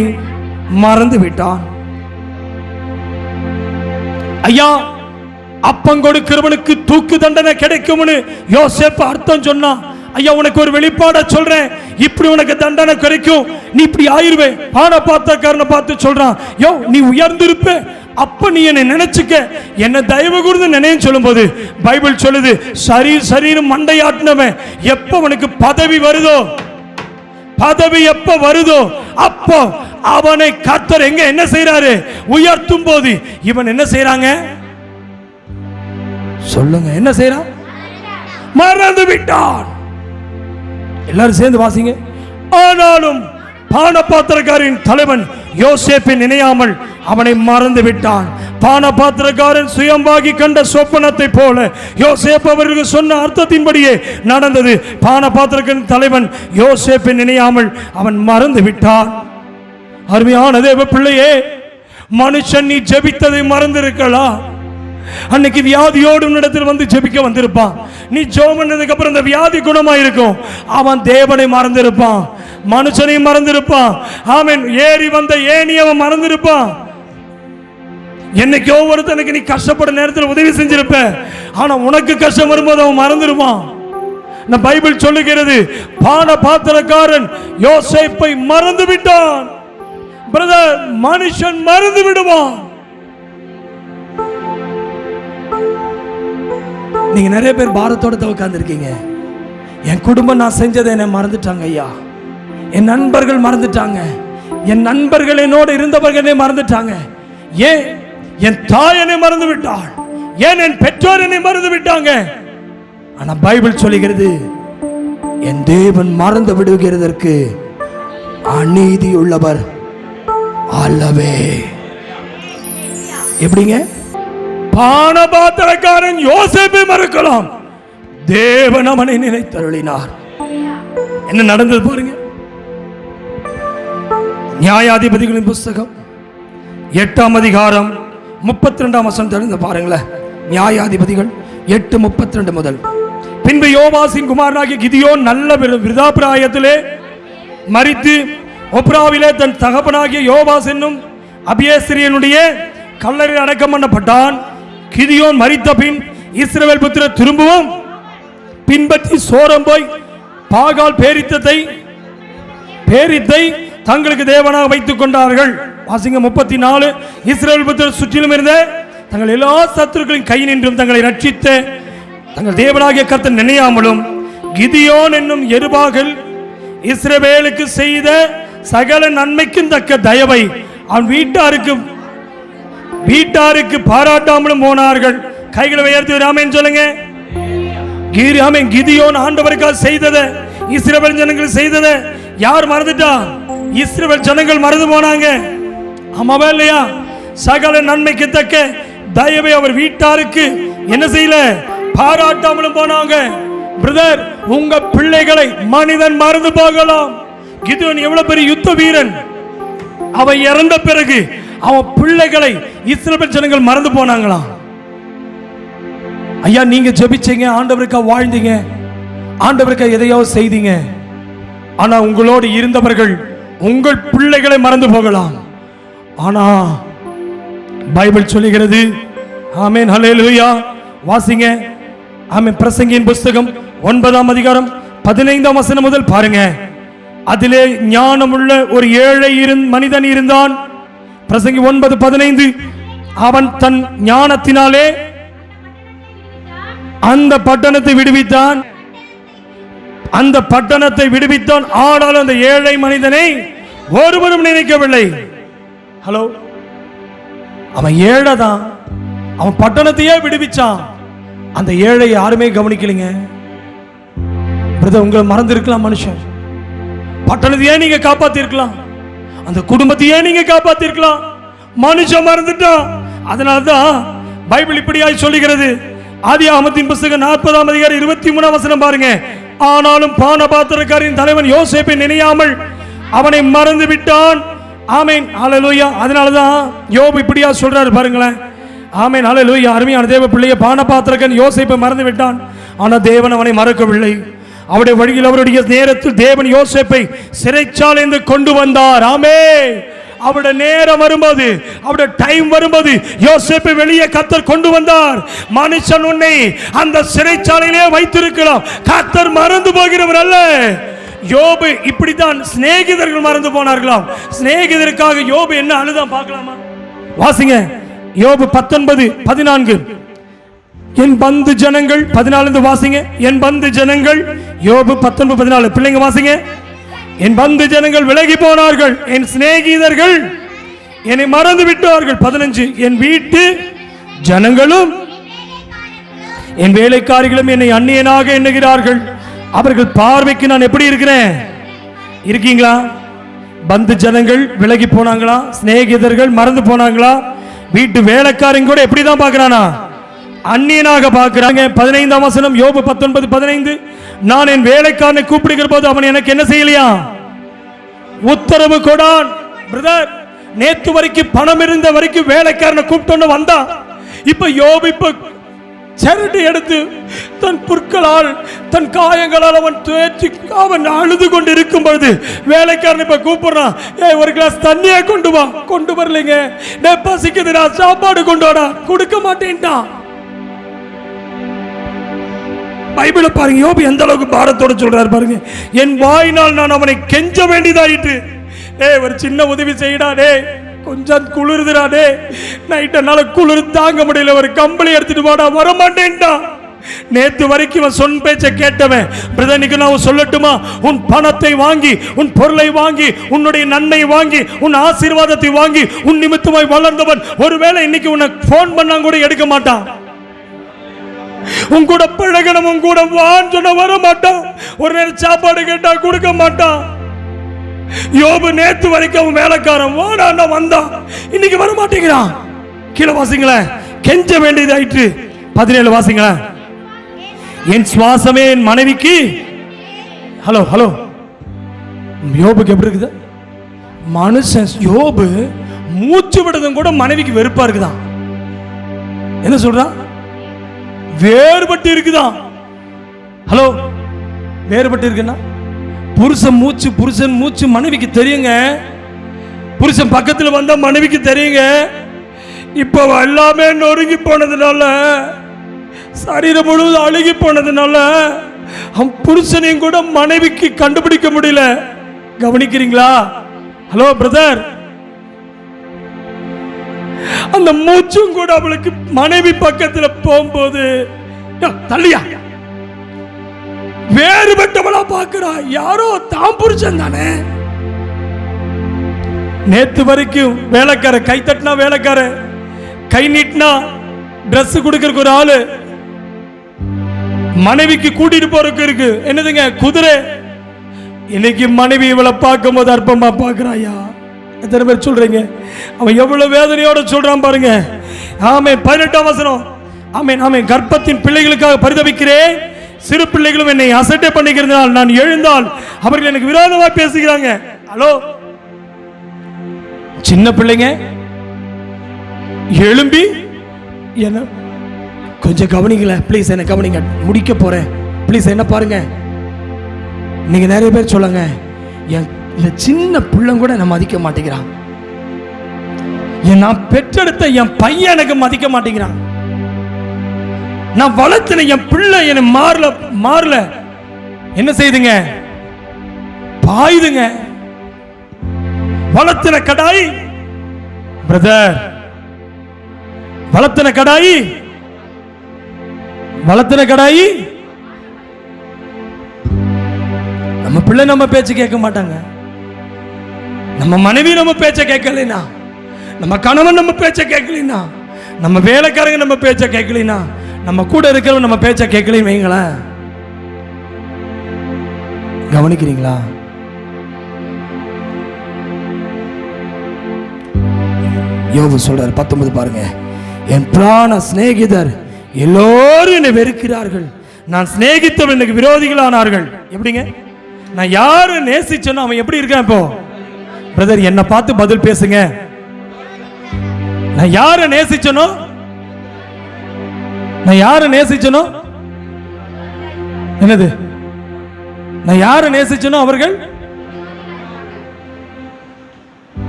மறந்து விட்டான். ஐயா, அப்பம் கொடுக்கிறவனுக்கு தூக்கு தண்டனை கிடைக்கும்னு யோசேப்பு அர்த்தம் சொன்னான். ஐயா, உனக்கு ஒரு வெளிப்பாட சொல்றேன், இப்படி உனக்கு தண்டனை கிடைக்கும், நீ இப்படி ஆயிருவே. பான பாத்திரக்காரனை பார்த்து சொல்றான், யோ நீ உயர்ந்திருப்ப, அப்ப நீ என்னை நினைச்சுக்க, என்ன தயவு கூர்ந்து நினைன்னு சொல்லும் போது பைபிள் சொல்லுது, சரீரம் மண்டையாட்டினவன் எப்ப உனக்கு பதவி வருதோ, பதவி எப்ப வருதோ அப்போ அவனை கர்த்தர் எங்க என்ன செய்யறாரு, உயர்த்தும் போது இவன் என்ன செய்யறாங்க சொல்லுங்க, என்ன செய்யறான், மறந்து விட்டான். எல்லாரும் சேர்ந்து வாசிங்க. ஆனாலும் பான பாத்திரக்காரின் தலைவன் யோசேப்பை நினையாமல் அவனை மறந்து விட்டான். பான பாத்திரக்காரன் சுயம்பாகி கண்ட சொப்பனத்தை போல யோசேப்பு அவர்களுக்கு சொன்ன அர்த்தத்தின்படியே நடந்தது. பான பாத்திரக்காரன் தலைவன் யோசேப்பை நினையாமல் அவன் மறந்து விட்டான். அருமையான தேவ பிள்ளையே, மனுஷன் நீ ஜெபித்ததை மறந்திருக்கலாம். அன்னைக்கு வியாதியோடு இடத்தில் வந்து ஜெபிக்க வந்திருப்பான். நீ ஜெபம் பண்ணதுக்கு அப்புறம் இந்த வியாதி குணமாயிருக்கும். அவன் தேவனை மறந்திருப்பான், மனுஷனை மறந்திருப்பான். ஆமென். ஏறி வந்த ஏணி அவன் மறந்திருப்பான். என்னைக்கோ ஒருத்தனுக்கு நீ கஷ்டப்பட நேரத்தில் உதவி செஞ்சிருப்ப, ஆனா உனக்கு கஷ்டம் வரும்போது அவன் மறந்துருவான். பைபிள் சொல்லுகிறது, பான பாத்திரக்காரன் யோசேப்பை மறந்து விட்டான். பிரதர், மனுஷன் மறந்து விடுவான். நீங்க நிறைய பேர் பாரத்தோட உட்கார்ந்து இருக்கீங்க. என் குடும்பம் நான் செஞ்சதை என்ன மறந்துட்டாங்க ஐயா, என் நண்பர்கள் மறந்துட்டாங்க, என் நண்பர்கள் என்னோட இருந்தவர்களே மறந்துட்டாங்க, ஏன் என் தாய் என்னை மறந்து விட்டாள், ஏன் என் பெற்றோர் என்னை மறந்து விட்டாங்க. ஆனா பைபிள் சொல்லுகிறது, என் தேவன் மறந்து விடுகிறதற்கு அநீதி உள்ளவர் அல்லவே. எப்படிங்க? பான பாத்திரக்காரன் யோசேப்பை மறக்கலாம், தேவன் அவனை நினைத்தருளினார். என்ன நடந்தது பாருங்க. நியாயாதிபதிகளின் புத்தகம் 8ஆம் அதிகாரம் 32ஆம் வசனம் தெரிந்து பாருங்களேன். நியாயாதிபதிகள் 8:32 முதல். பின்பு யோவாசின் குமாரனாகிய கிதியோன் நல்ல விருதாபிராயத்திலே மரித்து ஒப்ராவிலே தன் தகப்பனாகிய யோவாஸ் என்னும் அபியேஸ்ரியனுடைய கல்லறையில் அடக்கம் பண்ணப்பட்டான். கிதியோன் மரித்த பின் இஸ்ரவேல் புத்திரர் திரும்பவும் பின்பற்றி சோரம் போய் பாகால் பேரித்தை தங்களுக்கு தேவனாக வைத்துக் கொண்டார்கள். வாசிங்க 34. இஸ்ரவேல் புத்திரர் சுற்றிலும் இருந்த தங்கள் எல்லா சத்துருக்களின் கை நின்றும் தங்களை ரட்சித்த தங்கள் தேவனாகிய கர்த்தர் நினையாமலும் கிதியோன் என்னும் எருபாகல் இஸ்ரவேலுக்கு செய்த சகல நன்மைக்கும் தக்க தயவை அவன் வீட்டாருக்கு பாராட்டாமலும் போனார்கள். கைகளை உயர்த்தி ராமேன் சொல்லுங்க. கிதியோன் ஆண்டவருக்காக செய்தத, இஸ்ரவேல் ஜனங்கள் செய்தத யார் மறந்துட்டா? இஸ்ரவேல் ஜனங்கள் மறந்து போனாங்க. ஆமாவா இல்லையா? சகல நன்மைக்கு தக்க தயவை அவர் வீட்டாருக்கு என்ன செய்யல? பாராட்டாமலும் போனாங்க. பிரதர், உங்க பிள்ளைகளை மனிதன் மறந்து போகலாம். கிதியோன் எவ்வளவு பெரிய யுத்த வீரன். அவன் இறந்த பிறகு அவன் பிள்ளைகளை இஸ்ரவேல் ஜனங்கள் மறந்து போனாங்களாம். ஐயா, நீங்க ஜெபிச்சீங்க, ஆண்டவருக்காக வாழ்ந்தீங்க, ஆண்டவருக்காக எதையோ செய்தீங்க. ஆனா உங்களோடு இருந்தவர்கள் உங்கள் பிள்ளைகளை மறந்து போகலாம். ஆனா பைபிள் சொல்லுகிறது. ஆமென், ஹல்லேலூயா. வாசிங்க. ஆமென். பிரசங்கியின் புஸ்தகம் 9ஆம் அதிகாரம் 15ஆம் வசனம் முதல் பாருங்க. அதிலே ஞானமுள்ள ஒரு ஏழை மனிதன் இருந்தான். பிரசங்கி 9:15. அவன் தன் ஞானத்தினாலே அந்த பட்டணத்தை விடுவித்தான். ஆனால் அந்த ஏழை மனிதனை ஒருவரும் நினைக்கவில்லை. ஹலோ, அவன் ஏழை தான், அவன் பட்டணத்தையே விடுவிச்சான். அந்த ஏழை யாருமே கவனிக்கலைங்க. உங்களை மறந்து இருக்கலாம். மனுஷன் பட்டணத்தையே நீங்க காப்பாத்திருக்கலாம், அந்த குடும்பத்தையே நீங்க காப்பாத்திருக்கலாம். மனுஷன் மறந்துட்டான். அதனால்தான் பைபிள் இப்படியாய் சொல்லுகிறது. ஆதியாகமத்தின் புஸ்தகம் 40ஆம் அதிகாரம் 23ஆம் வசனம் பாருங்க. ஆனாலும் பானபாத்திரக்காரின் தலைவன் யோசேப்பை நினையாமல் அவனை மறந்து விட்டான். ஆமென், ஹல்லேலூயா. அதனாலதான் யோபு இப்படியா சொல்றாரு பாருங்களேன். ஆமென், ஹல்லேலூயா. அருமையான தேவ பிள்ளையை, பானபாத்திரக்கன் யோசேப்பை மறந்து விட்டான், ஆனா தேவன் அவனை மறக்கவில்லை. அவருடைய வழியில் அவருடைய நேரத்தில் தேவன் யோசேப்பை சிறைச்சாலையிலிருந்து கொண்டு வந்தார். ஆமென். அவருடைய நேரம் வரும்போது, அவருடைய டைம் வரும்போது யோசேப்பை வெளியே கர்த்தர் கொண்டு வந்தார். மனுஷன் உன்னை அந்த சிறைச்சாலையிலே வைத்திருக்கலாம், கர்த்தர் மறந்து போகிறவர் அல்ல. யோபு இப்படித்தான் சிநேகிதர்கள் மறந்து போனார்களாம். சிநேகிதருக்காக யோபு என்ன அழுதான் பார்க்கலாமா? வாசிங்க. யோபு 19:14. என் பந்து ஜனங்கள் 14 வாசிங்க. என் பந்து ஜனங்கள். யோபு 19:14. பிள்ளைங்க வாசிங்க. என் பந்து ஜனங்கள் விலகி போனார்கள், என் சிநேகிதர்கள் என்னை மறந்து விட்டார்கள். 15. என் வீட்டு ஜனங்களும் என் வேலைக்காரிகளும் என்னை அந்நியனாக எண்ணுகிறார்கள். அவர்கள் பார்வைக்கு நான் எப்படி இருக்கிறேன்? இருக்கீங்களா? பந்து ஜனங்கள் விலகி போனாங்களா? சிநேகிதர்கள் மறந்து போனாங்களா? வீட்டு வேலைக்காரங்க கூட எப்படிதான் பார்க்கறானா? அந்நியனாக பார்க்கிறாங்க. 15ஆம் வசனம் யோபு 19:15. நான் என் வேலைக்காரனை கூப்பிடுகிற போது அவன் எனக்கு என்ன செய்யலையா? உத்தரவு கொடான். பிரதர், நேத்து வரைக்கும் பணம் இருந்த வரைக்கும் வேலைக்காரனை கூப்பிட்டு வந்தான். இப்ப யோபு சரடு எடுத்து தன் புற்களால் தன் காயங்களால் அவன் துயற்றி அவன் அழுது கொண்டு இருக்கும் பொழுது வேலைக்காரன் இப்ப கூப்பிடுறான். ஒரு கிளாஸ் தண்ணியா கொண்டு வா. கொண்டு வரலைங்க, பசிக்குதுடா, சாப்பாடு கொண்டு வாடா. கொடுக்க மாட்டேன்ட்டான். பைபிளை பாருங்க, யோபு எந்த அளவுக்கு பாரத்தோட சொல்றாரு பாருங்க. என் வாயினால் நான் அவனை கெஞ்ச வேண்டியதாயிற்று. ஒரு சின்ன உதவி செய்யடா, கொஞ்சம் குளிர்துடா, நைட்டனால குளிர் தாங்க முடியல, ஒரு கம்பளி எடுத்துட்டு வாடா. வர மாட்டேன்டா. நேத்து வரைக்கும் சொன்ன பேச்சை கேட்டவன் பிரதனிக்கு நான் சொல்லட்டுமா? உன் பணத்தை வாங்கி, உன் பொருளை வாங்கி, உன்னுடைய நன்மை வாங்கி, உன் ஆசீர்வாதத்தை வாங்கி, உன் நிமித்தமாய் வளர்ந்தவன் ஒருவேளை இன்னைக்கு உன்னை போன் பண்ணா கூட எடுக்க மாட்டான். உன் கூட பழகணும், உன் கூட வான்னு சொன்ன வர மாட்டான். ஒரு நேரம் சாப்பாடு கேட்டா கொடுக்க மாட்டான். யோபு நேத்து வரைக்கும் அவன் வேலைக்காரன் வாடா வந்தான், இன்னைக்கு வர மாட்டேங்கிறான். கீழே வாசிங்களேன். கெஞ்ச வேண்டியதாயிற்று. 17 வாசிங்களேன். என் சுவாசமே என் மனைவிக்கு. ஹலோ ஹலோ, யோபுக்கு எப்படி இருக்குது? மனுஷன் யோபு மூச்சு விடுறதும் கூட மனைவிக்கு வெறுப்பா இருக்குதான். என்ன சொல்றான்? வேறுபட்டு இருக்குதான். ஹலோ, வேறுபட்டு இருக்குன்னா புருஷன் மூச்சு மனைவிக்கு தெரியுங்க. புருஷன் பக்கத்துல வந்தா மனைவிக்கு தெரியுங்க. இப்போ எல்லாமே நொறுங்கி போனதுனால, சரீரம் முழுவதும் அழுகி போனதுனால புருஷனையும் கூட மனைவிக்கு கண்டுபிடிக்க முடியல. கவனிக்கிறீங்களா? ஹலோ பிரதர், அந்த மூச்சும் கூட அவளுக்கு மனைவி பக்கத்துல போகும்போது தள்ளியா வேறுபட்டவளா பாக்குறா. யாரோ தான் புருஷன் தானே. நேத்து வரைக்கும் வேலைக்கார, கை தட்டினா வேலைக்கார, கை நீட்டினா டிரஸ் கொடுக்கறதுக்கு ஒரு ஆளு, மனைவிக்கு கூட்டிட்டு போறதுக்கு இருக்கு என்னதுங்க குதிரை. இன்னைக்கு மனைவி இவளை பார்க்கும் போது அற்பமா பாக்குறாயா? எத்தனை பேர் சொல்றீங்க? அவன் எவ்வளவு வேதனையோட சொல்றான் பாருங்க. ஆமென். 18ஆம் வசனம். ஆமென் ஆமென். கர்ப்பத்தின் பிள்ளைகளுக்காக பரிதபிக்கிறேன், சிறு பிள்ளைகளும் என்னை அசட்டை பண்ணிக்கிறதுனால் நான் எழுந்தால் அவர்கள் எனக்கு விரோதமா பேசுகிறாங்க. ஹலோ, சின்ன பிள்ளைங்க எழும்பி என்ன கொஞ்சம் கவனிக்கல ப்ளீஸ், என்ன கவனிங்க, முடிக்க போறேன் ப்ளீஸ், என்ன பாருங்க. நீங்க நிறைய பேர் சொல்லுங்க, இந்த சின்ன பிள்ளை கூட என்ன மதிக்க மாட்டேங்கிறான், நான் பெற்றெடுத்த என் பையன் எனக்கு மதிக்க மாட்டேங்கிறான், நான் வளர்த்தின என் பிள்ளை என்ன மாறல. என்ன செய்துங்க? பாயுதுங்க. வளர்த்தின கடாய் பிரதர், வளர்த்தின கடாயி நம்ம பிள்ளை நம்ம பேச்சு கேட்க மாட்டாங்க. நம்ம மனைவி நம்ம பேச்ச கேட்கலைனா, நம்ம கணவன் நம்ம பேச்ச கேட்கலைனா, நம்ம வேலைக்காரங்க நம்ம பேச்ச கேட்கலைனா, நம்ம கூட இருக்கிறவங்க நம்ம பேச்ச கேட்கலைன்னு வைங்களேன். கவனிக்கிறீங்களா? யோபு சொல்றார் 19 பாருங்க. என் பிராண சிநேகிதர் எல்லோரும் என்னை வெறுக்கிறார்கள், நான் சிநேகித்தவன் எனக்கு விரோதிகளானார்கள். எப்படிங்க? நான் யாரு நேசிச்சனோ அவன் எப்படி இருக்கான் இப்போ? பிரதர் என்ன பார்த்து பதில் பேசுங்க. நான் யார நேசிச்சனோ, என்னது? நான் யார நேசிச்சனோ அவர்கள்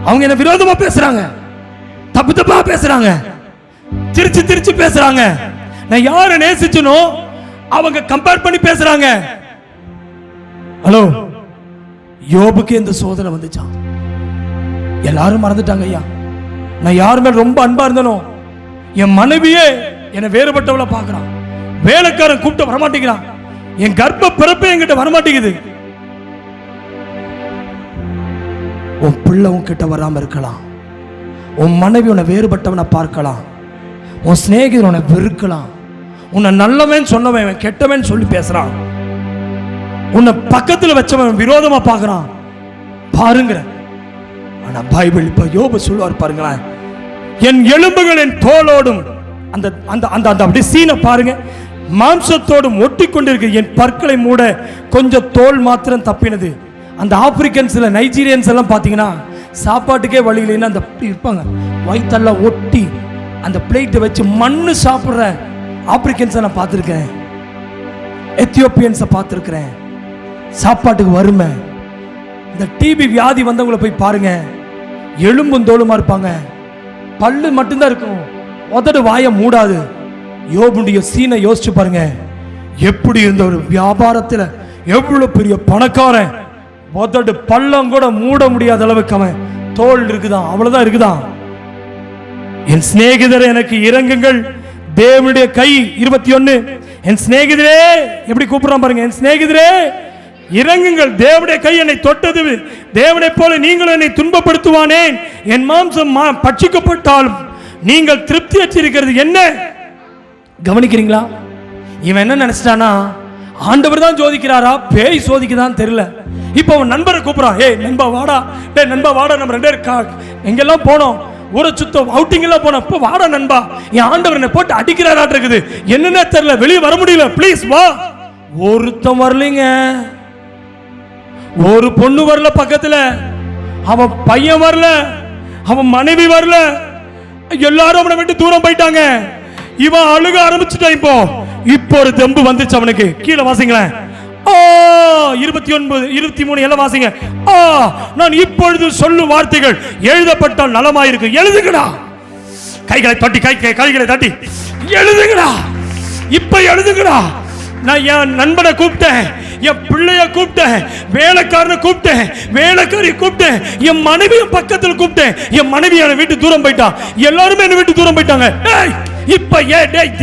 அவங்க என்ன விரோதமா பேசுறாங்க, தப்பா பேசுறாங்க, திருச்சி பேசுறாங்க. நான் யார நேசிச்சனோ அவங்க கம்பேர் பண்ணி பேசுறாங்க. ஹலோ, யோபுக்கு இந்த சோதனை வந்துச்சான். எல்லாரும் மறந்துட்டாங்க. ஐயா, நான் யார் மேல் ரொம்ப அன்பா இருந்தனோ என் மனைவியே என்னை வேறுபட்டவளை பார்க்கறான், வேலைக்காரன் கூப்பிட்டு வரமாட்டேங்கிறான், என் கர்ப்ப பிறப்பே என்கிட்ட வரமாட்டேங்குது. உன் பிள்ளை உன்கிட்ட வராம இருக்கலாம், உன் மனைவி உன்னை வேறுபட்டவனை பார்க்கலாம், உன் சிநேகிதன் உன்னை வெறுக்கலாம், உன்னை நல்லவன் சொன்னவன் கெட்டவன் சொல்லி பேசுறான், உன்னை பக்கத்தில் வச்சவன் விரோதமா பார்க்கறான் பாருங்க. ஆனா பைபிள் இப்ப யோபு சொல்வார் பாருங்களேன், என் எலும்புகள் என் தோலோடும், அந்த அந்த அந்த அப்படி சீனை பாருங்க, மாம்சத்தோடும் ஒட்டி கொண்டிருக்கு, என் பற்களை மூட கொஞ்சம் தோல் மாத்திரம் தப்பினது. அந்த ஆப்பிரிக்கன்ஸ்ல நைஜீரியன்ஸ் எல்லாம் பாத்தீங்கன்னா சாப்பாட்டுக்கே வழி இல்லைன்னா அந்த இருப்பாங்க, வயிற்றெல்லாம் ஒட்டி அந்த பிளேட்டை வச்சு மண்ணு சாப்பிட்ற ஆப்பிரிக்கன்ஸை நான் பார்த்துருக்கேன், எத்தியோப்பியன்ஸை பார்த்துருக்கிறேன். சாப்பாட்டுக்கு வறுமை. இந்த டிபி வியாதி வந்தவங்களை போய் பாருங்க, எலும்பும் தோலுமா இருப்பாங்க, பல்லு மட்டும்தான் இருக்கும், உதடு வாய மூடாது. யோபுடைய சீனை யோசிச்சு பாருங்க, எப்படி இருந்த ஒரு வியாபாரத்தில் எவ்வளவு பெரிய பணக்காரன், உதடு பள்ளம் கூட மூட முடியாத அளவுக்கு அவன் தோல் இருக்குதான், அவ்வளவுதான் இருக்குதான். என் சிநேகிதரே எனக்கு இறங்குங்கள், தேவனுடைய கை 21, என் சிநேகிதரே எப்படி கூப்பிடுறான் பாருங்க, என் சிநேகிதரே இறங்குங்கள், தேவனுடைய கை என்னை தொட்டது, தேவனை போல நீங்கள் என்னை துன்பப்படுத்துவானேன், என் மாம்சம் பட்சிக்கப்பட்டாலும் நீங்கள் திருப்தி அற்றிருக்கிறது என்ன? கவனிக்கிறீங்களா? இவன் என்ன நினைச்சிட்டானா, ஆண்டவர் தான் சோதிக்கிறாரா பேய் சோதிக்குதான் தெரியல. இப்ப அவன் நண்பரை கூப்பிடுறான், ஏய் நண்பா வாடா, டேய் நண்பா வாடா, நம்ம 2 பேர் எங்கெல்லாம் போனோம், ஊரை சுத்தம் அவுட்டிங் எல்லாம் போனோம், இப்ப வாடா நண்பா, என் ஆண்டவர் என்னை போட்டு அடிக்கிறாராட்டு இருக்குது, என்னன்னு தெரியல, வெளியே வர முடியல, ப்ளீஸ் வா. ஒருத்தன் வரலீங்க, ஒரு பொண்ணு வரல பக்கத்துல, அவன் பையன் வரல, அவன் மனைவி வரல, எல்லாரும் அவனை விட்டு தூரம் போயிட்டாங்க. இவன் அழுக ஆரம்பிச்சுட்டான். இப்போ ஒரு தெம்பு வந்துச்சு அவனுக்கு. கீழே வாசிங்களேன், 29 23 எல்லாம் வாசிங்க. நான் இப்பொழுது சொல்லும் வார்த்தைகள் எழுதப்பட்டால் நலமாயிருக்கு. எழுதுங்கடா. கைகளை தட்டி கைகளை தட்டி எழுதுங்கடா. இப்ப எழுதுங்கடா. நான் என் நண்பனை கூப்பிட்டேன், என் பிள்ளைய கூப்பிட்டேன், வேலைக்காரனை கூப்பிட்டேன், வேலைக்காரி கூப்பிட்டேன், என் மனைவியை பக்கத்தில் கூப்பிட்டேன். என் மனைவி என்னை விட்டு தூரம் போயிட்டான். எல்லாருமே என்னை விட்டு தூரம் போயிட்டாங்க. இப்ப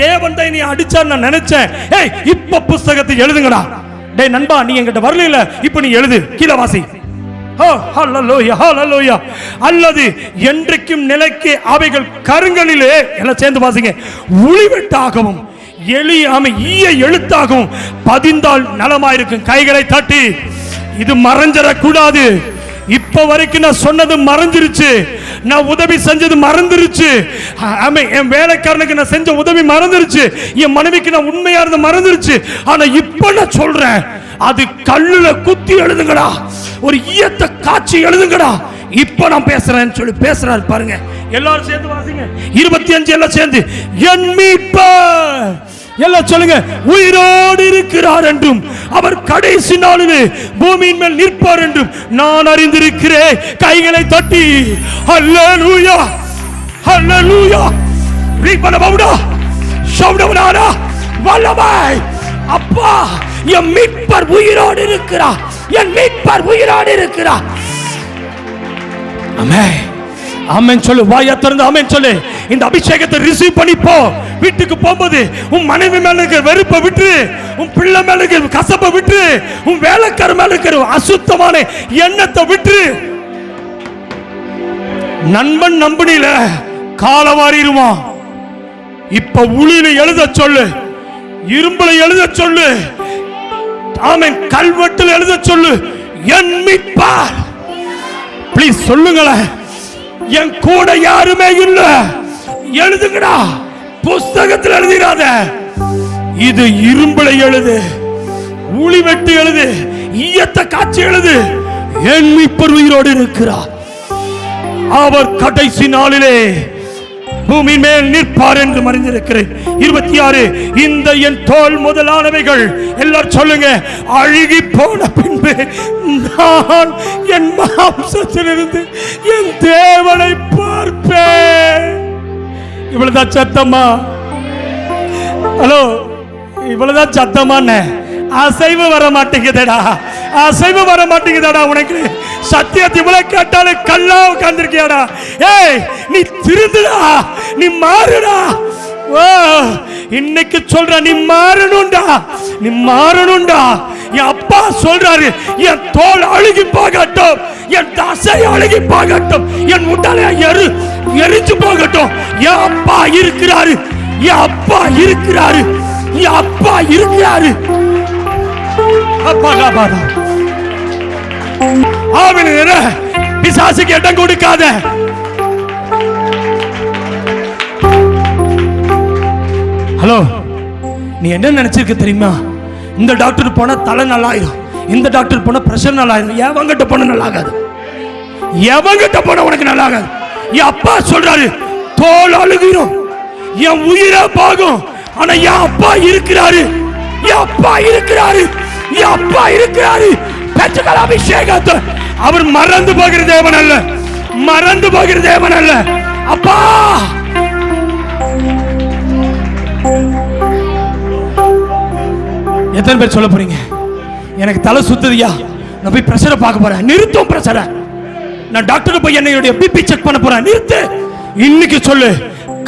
தேவன் தான் நீ அடிச்சா நான் நினைச்சேன். இப்ப புஸ்தகத்தை எழுதுங்கடா. டேய் நண்பா, நீ என்கிட்ட வரல, இப்ப நீ எழுது. கீழே வாசி. அல்லது என்றைக்கும் நிலைக்கு அவைகள் கருங்கலிலே எல்லாம் சேர்ந்து வாசிங்க. ஒளிவெட்டாகவும் ஈய எழுத்தாகவும் பதிந்தால் நலமாயிருக்கும். கைகளை தட்டி. இது மறைஞ்சிடக்கூடாது. இப்ப வரைக்கும் நான் சொன்னது மறைஞ்சிருச்சு, நான் உதவி செஞ்சது மறந்துருச்சு, என் வேலைக்காரனுக்கு நான் செஞ்ச உதவி மறந்துருச்சு, என் மனைவிக்கு நான் உண்மையா இருந்த மறந்துருச்சு. ஆனா இப்ப நான் சொல்றேன், அது கல்லுல குத்தி எழுதுங்கடா, ஒரு ஈயத்தை காட்சி எழுதுங்கடா. இப்ப நான் பேசுறேன்னு சொல்லி பேசுறாரு பாருங்க. எல்லாரும் சேர்ந்து வாசிங்க. 25 எல்லாம் சேர்ந்து. என் மீட்பர் எல்லாம் சொல்லுங்க. உயிரோடு இருக்கிறார் என்றும் அவர் கடைசி நாளிலே பூமியின் மேல் நிற்பார் என்றும் நான் அறிந்திருக்கிறேன். கைகளை தட்டி ஹல்லேலூயா ஹல்லேலூயா. ரீபனபவுடா ஷவுடவனாரா வல்லமை. அப்பா, என் மீட்பர் உயிரோடு இருக்கிறார். என் மீட்பர் உயிரோடு இருக்கிறார். ஆமென் ஆமென் சொல்லு. வாயை திறந்து ஆமென் சொல்லு. இந்த அபிஷேகத்தை ரிசீவ் பண்ணி போ. வீட்டுக்கு போகும்போது உன் மனைவி மேல இருக்கிற வெறுப்பை விட்டு, உன் பிள்ளை மேல இருக்கிற கசப்பை விட்டு, உன் வேலைக்கார மேல இருக்கிற அசுத்தமான எண்ணத்தை விட்டு. நண்பன் நம்பனில காலவாரிடுவான். இப்ப உளியில எழுத சொல்லு, இரும்புல எழுத சொல்லு, ஆமென், கல்வெட்டில் எழுத சொல்லு. என் மீட்பர். ப்ளீஸ் சொல்லுங்களேன். என் கூட யாருமே இல்ல. எழுதுங்கடா. புஸ்தகத்தில் எழுதிராத. இது இரும்புல எழுது, ஊழி வெட்டு எழுது, ஈயத்தை காட்சி எழுது. என் மீட்பர் உயிரோடு இருக்கிறார். அவர் கடைசி நாளிலே பூமி மேல் நிற்பார் என்று மறைந்திருக்கிறேன். 26 இந்த என் தோல் முதலானவைகள் எல்லாரும் சொல்லுங்க. அழுகி போன பின்பு நான் என் மாம்சத்திலிருந்து என் தேவனை பார்ப்பேன். இவ்வளவுதான் சத்தமா? ஹலோ, இவ்வளவுதான் சத்தமான? அசைவு வர மாட்டேங்குதடா, அசைவு வர மாட்டேங்குதடா. உனக்கு சத்தியத்தை இவ்வளவு கேட்டாலே கல்லா உட்கார்ந்திருக்கியாடா. ஏய், நீ திருந்துடா, நீ மாறுடா. ஓ, இன்னைக்கு சொல்ற, நீ மாறணும்டா, நீ மாறணும்டா. என் அப்பா சொல்றாரு, என் தோல் அழுகி போகட்டும், என் தசை அழுகி போகட்டும், என் உடலை எரிஞ்சு போகட்டும். என் அப்பா இருக்கிறாரு, என் அப்பா இருக்கிறாரு, என் அப்பா இருக்கிறாரு. பிசாசுக்கு இடம் கொடுக்காத. ஹலோ, நீ என்ன நினைச்சிருக்க தெரியுமா? இந்த டாக்டர் போனா தலை நல்லாயிரும், இந்த டாக்டர் போனா பிரஷர் நல்லாயிரும். எவங்கிட்ட போன நல்லாகாது, எவங்கிட்ட போன உனக்கு நல்லாகாது. என் அப்பா சொல்றாரு, தோல் அழுகிறோம், என் உயிரை பாகும், ஆனா என் அப்பா இருக்கிறாரு, என் அப்பா இருக்கிறாரு, என் அப்பா இருக்கிறாரு. பெற்றுக்கொள் அபிஷேகத்தை. அவர் மறந்து போகிற தேவன் அல்ல, மறந்து போகிற தேவன் அல்ல. அப்பா, எத்தனை பேர் சொல்ல போறீங்க, எனக்கு தலை சுத்துதியா, நான் போய் பிரஷரை பார்க்க போறேன்? நிறுத்தும் பிரஷரை. நான் டாக்டர் போய் என்னுடைய பிபி செக் பண்ண போறேன். நிறுத்து. இன்னைக்கு சொல்லு.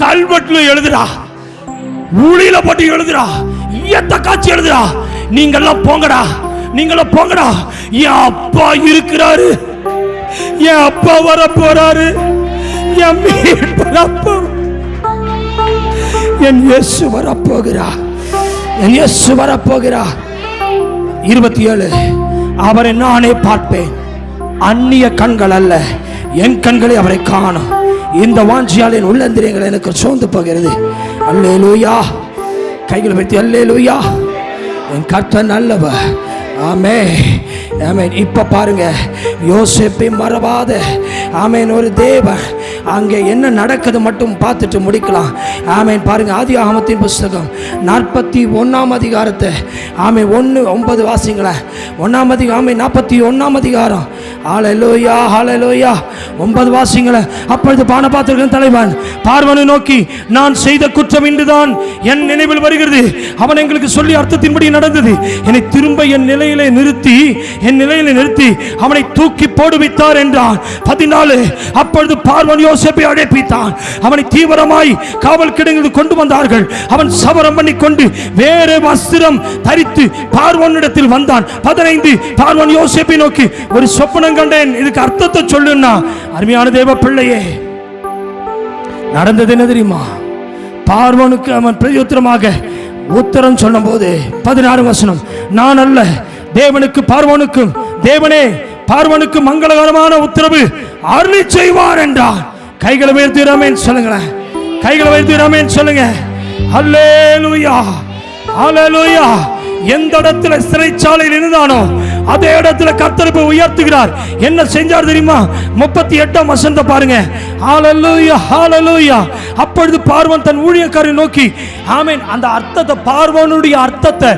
கல்வெட்டுல எழுதுடா, ஊழியில போட்டு எழுதுடா, ஈயத்தை காட்சி எழுதுடா. நீங்கெல்லாம் போங்கடா, நீங்களும் போங்கடா. என் அப்பா இருக்கிறாரு, என் அப்பா வர போறாரு, என் மீட்பர் அப்பா, என் இயேசு வர போகிறா, என் இயேசு வர போகிறா. 27 அவரை நானே பார்ப்பேன், அந்நிய கண்கள் அல்ல, என் கண்களை அவரை காணும். இந்த வாஞ்சியாலின் உள்ளந்திரியங்கள் எனக்கு சோர்ந்து போகிறது. அல்லேலூயா. கைகளை வைத்து அல்லேலூயா. என் கர்த்தர் நல்லவர். ஆமென் ஆமென். இப்ப பாருங்க, யோசேப்பை மறவாத ஆமென் ஒரு தேவன் அங்கே என்ன நடக்குது மட்டும் பார்த்துட்டு முடிக்கலாம். ஆமேன். பாருங்க, ஆதியாகமத்தின் புஸ்தகம் 41ஆம் அதிகாரத்தை 1-9 வாசிங்களேன். 1ஆம் அதிகாரம் 41ஆம் அதிகாரம். ஹல்லேலூயா ஹல்லேலூயா. 9 வாசிங்களேன். அப்பொழுது பானபாத்திரத்தின் தலைவன் பார்வோனை நோக்கி, நான் செய்த குற்றம் இன்றுதான் என் நினைவில் வருகிறது. அவன் எங்களுக்கு சொல்லி அர்த்தத்தின்படி நடந்தது. என்னை திரும்ப என் நிலையிலே நிறுத்தி அவனை தூக்கி போடுவித்தார் என்றான். 14. அப்பொழுது பார்வோன் யோசேப்பை அழைப்பித்தான். அவனை தீவிரமாய் காவல் கிடங்கில் கொண்டு வந்தார்கள். அவன் சவரம் பண்ணி கொண்டு வேறு வஸ்திரம் தரித்து பார்வோனிடத்தில் வந்தான். 15. பார்வோன் யோசேப்பை நோக்கி, ஒரு சொப்பனம் கண்டேன், இதுக்கு அர்த்தத்தை சொல்லுன்னா. அருமையான தேவ பிள்ளையே, நடந்தது என்ன தெரியுமா? பார்வோனுக்கு அவன் பிரதியுத்தரமாக உத்தரம் சொல்லும் போது 16 வசனம், நான் அல்ல தேவனுக்கு பார்வோனுக்கும் தேவனே பார்வோனுக்கு மங்களகரமான உத்தரவு அருளி செய்வார் என்றான். கைகளை உயர்த்தி ஆமென் சொல்லுங்களேன். கைகளை உயர்த்தி ஆமென் சொல்லுங்க. ஹல்லேலூயா ஹல்லேலூயா. எந்த இடத்துல சிறைச்சாலையில் இருந்தானோ அதே இடத்துல கர்த்தர் உயர்த்துகிறார். என்ன செஞ்சார் தெரியுமா? 38ஆம் வசனத்தை பாருங்க. ஹல்லேலூயா ஹல்லேலூயா. அப்பொழுது பார்வோன் தன் ஊழியக்காரரை நோக்கி, ஆமென், அந்த அர்த்தத்தை, பார்வோனுடைய அர்த்தத்தை,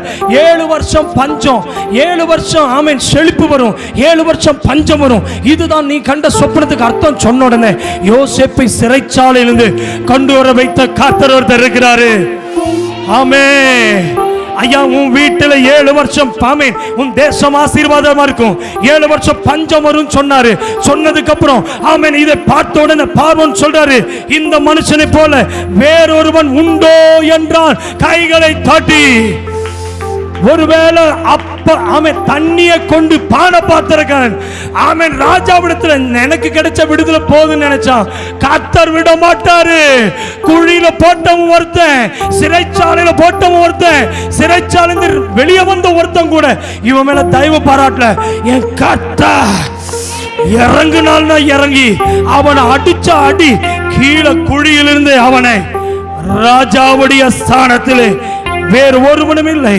7 வருஷம் பஞ்சம், 7 வருஷம் ஆமென் செழிப்பு வரும், 7 வருஷம் பஞ்சம் வரும், இதுதான் நீ கண்ட சொப்பனத்துக்கு அர்த்தம் சொன்ன உடனே யோசேப்பை சிறைச்சாலையிலிருந்து கொண்டு வர வைத்த கர்த்தர் ஒருத்தர் இருக்கிறாரு. ஆமென். ஐயா, உன் வீட்டில் 7 வருஷம் ஆமென் உன் தேசம் ஆசீர்வாதமா இருக்கும், 7 வருஷம் பஞ்சம் வரும் சொன்னாரு. சொன்னதுக்கு அப்புறம் ஆமென் இதை பார்த்த உடனே பார்வோன் சொல்றாரு, இந்த மனுஷனை போல வேறொருவன் உண்டோ என்றான். கைகளை தட்டி, ஒருவேளை அப்ப ஆமென் தண்ணியை கொண்டு பானை பார்த்திருக்கான். ஆமென் ராஜாவிடத்துல எனக்கு கிடைச்ச விடுதலை போதுன்னு நினைச்சான். கர்த்தர் விட மாட்டாரு. குழியில போட்டவன் ஒருத்தன், சிறைச்சாலையில போட்டவன் ஒருத்தன், சிறைச்சாலையில வெளியே வந்த ஒருத்தன் கூட இவன் மேல தயவு பாராட்டல. என் கர்த்தர் இறங்குனால்னா இறங்கி அவனை அடிச்ச அடி கீழே குழியிலிருந்து அவனை ராஜாவுடைய ஸ்தானத்திலே வேறு ஒருவனும் இல்லை.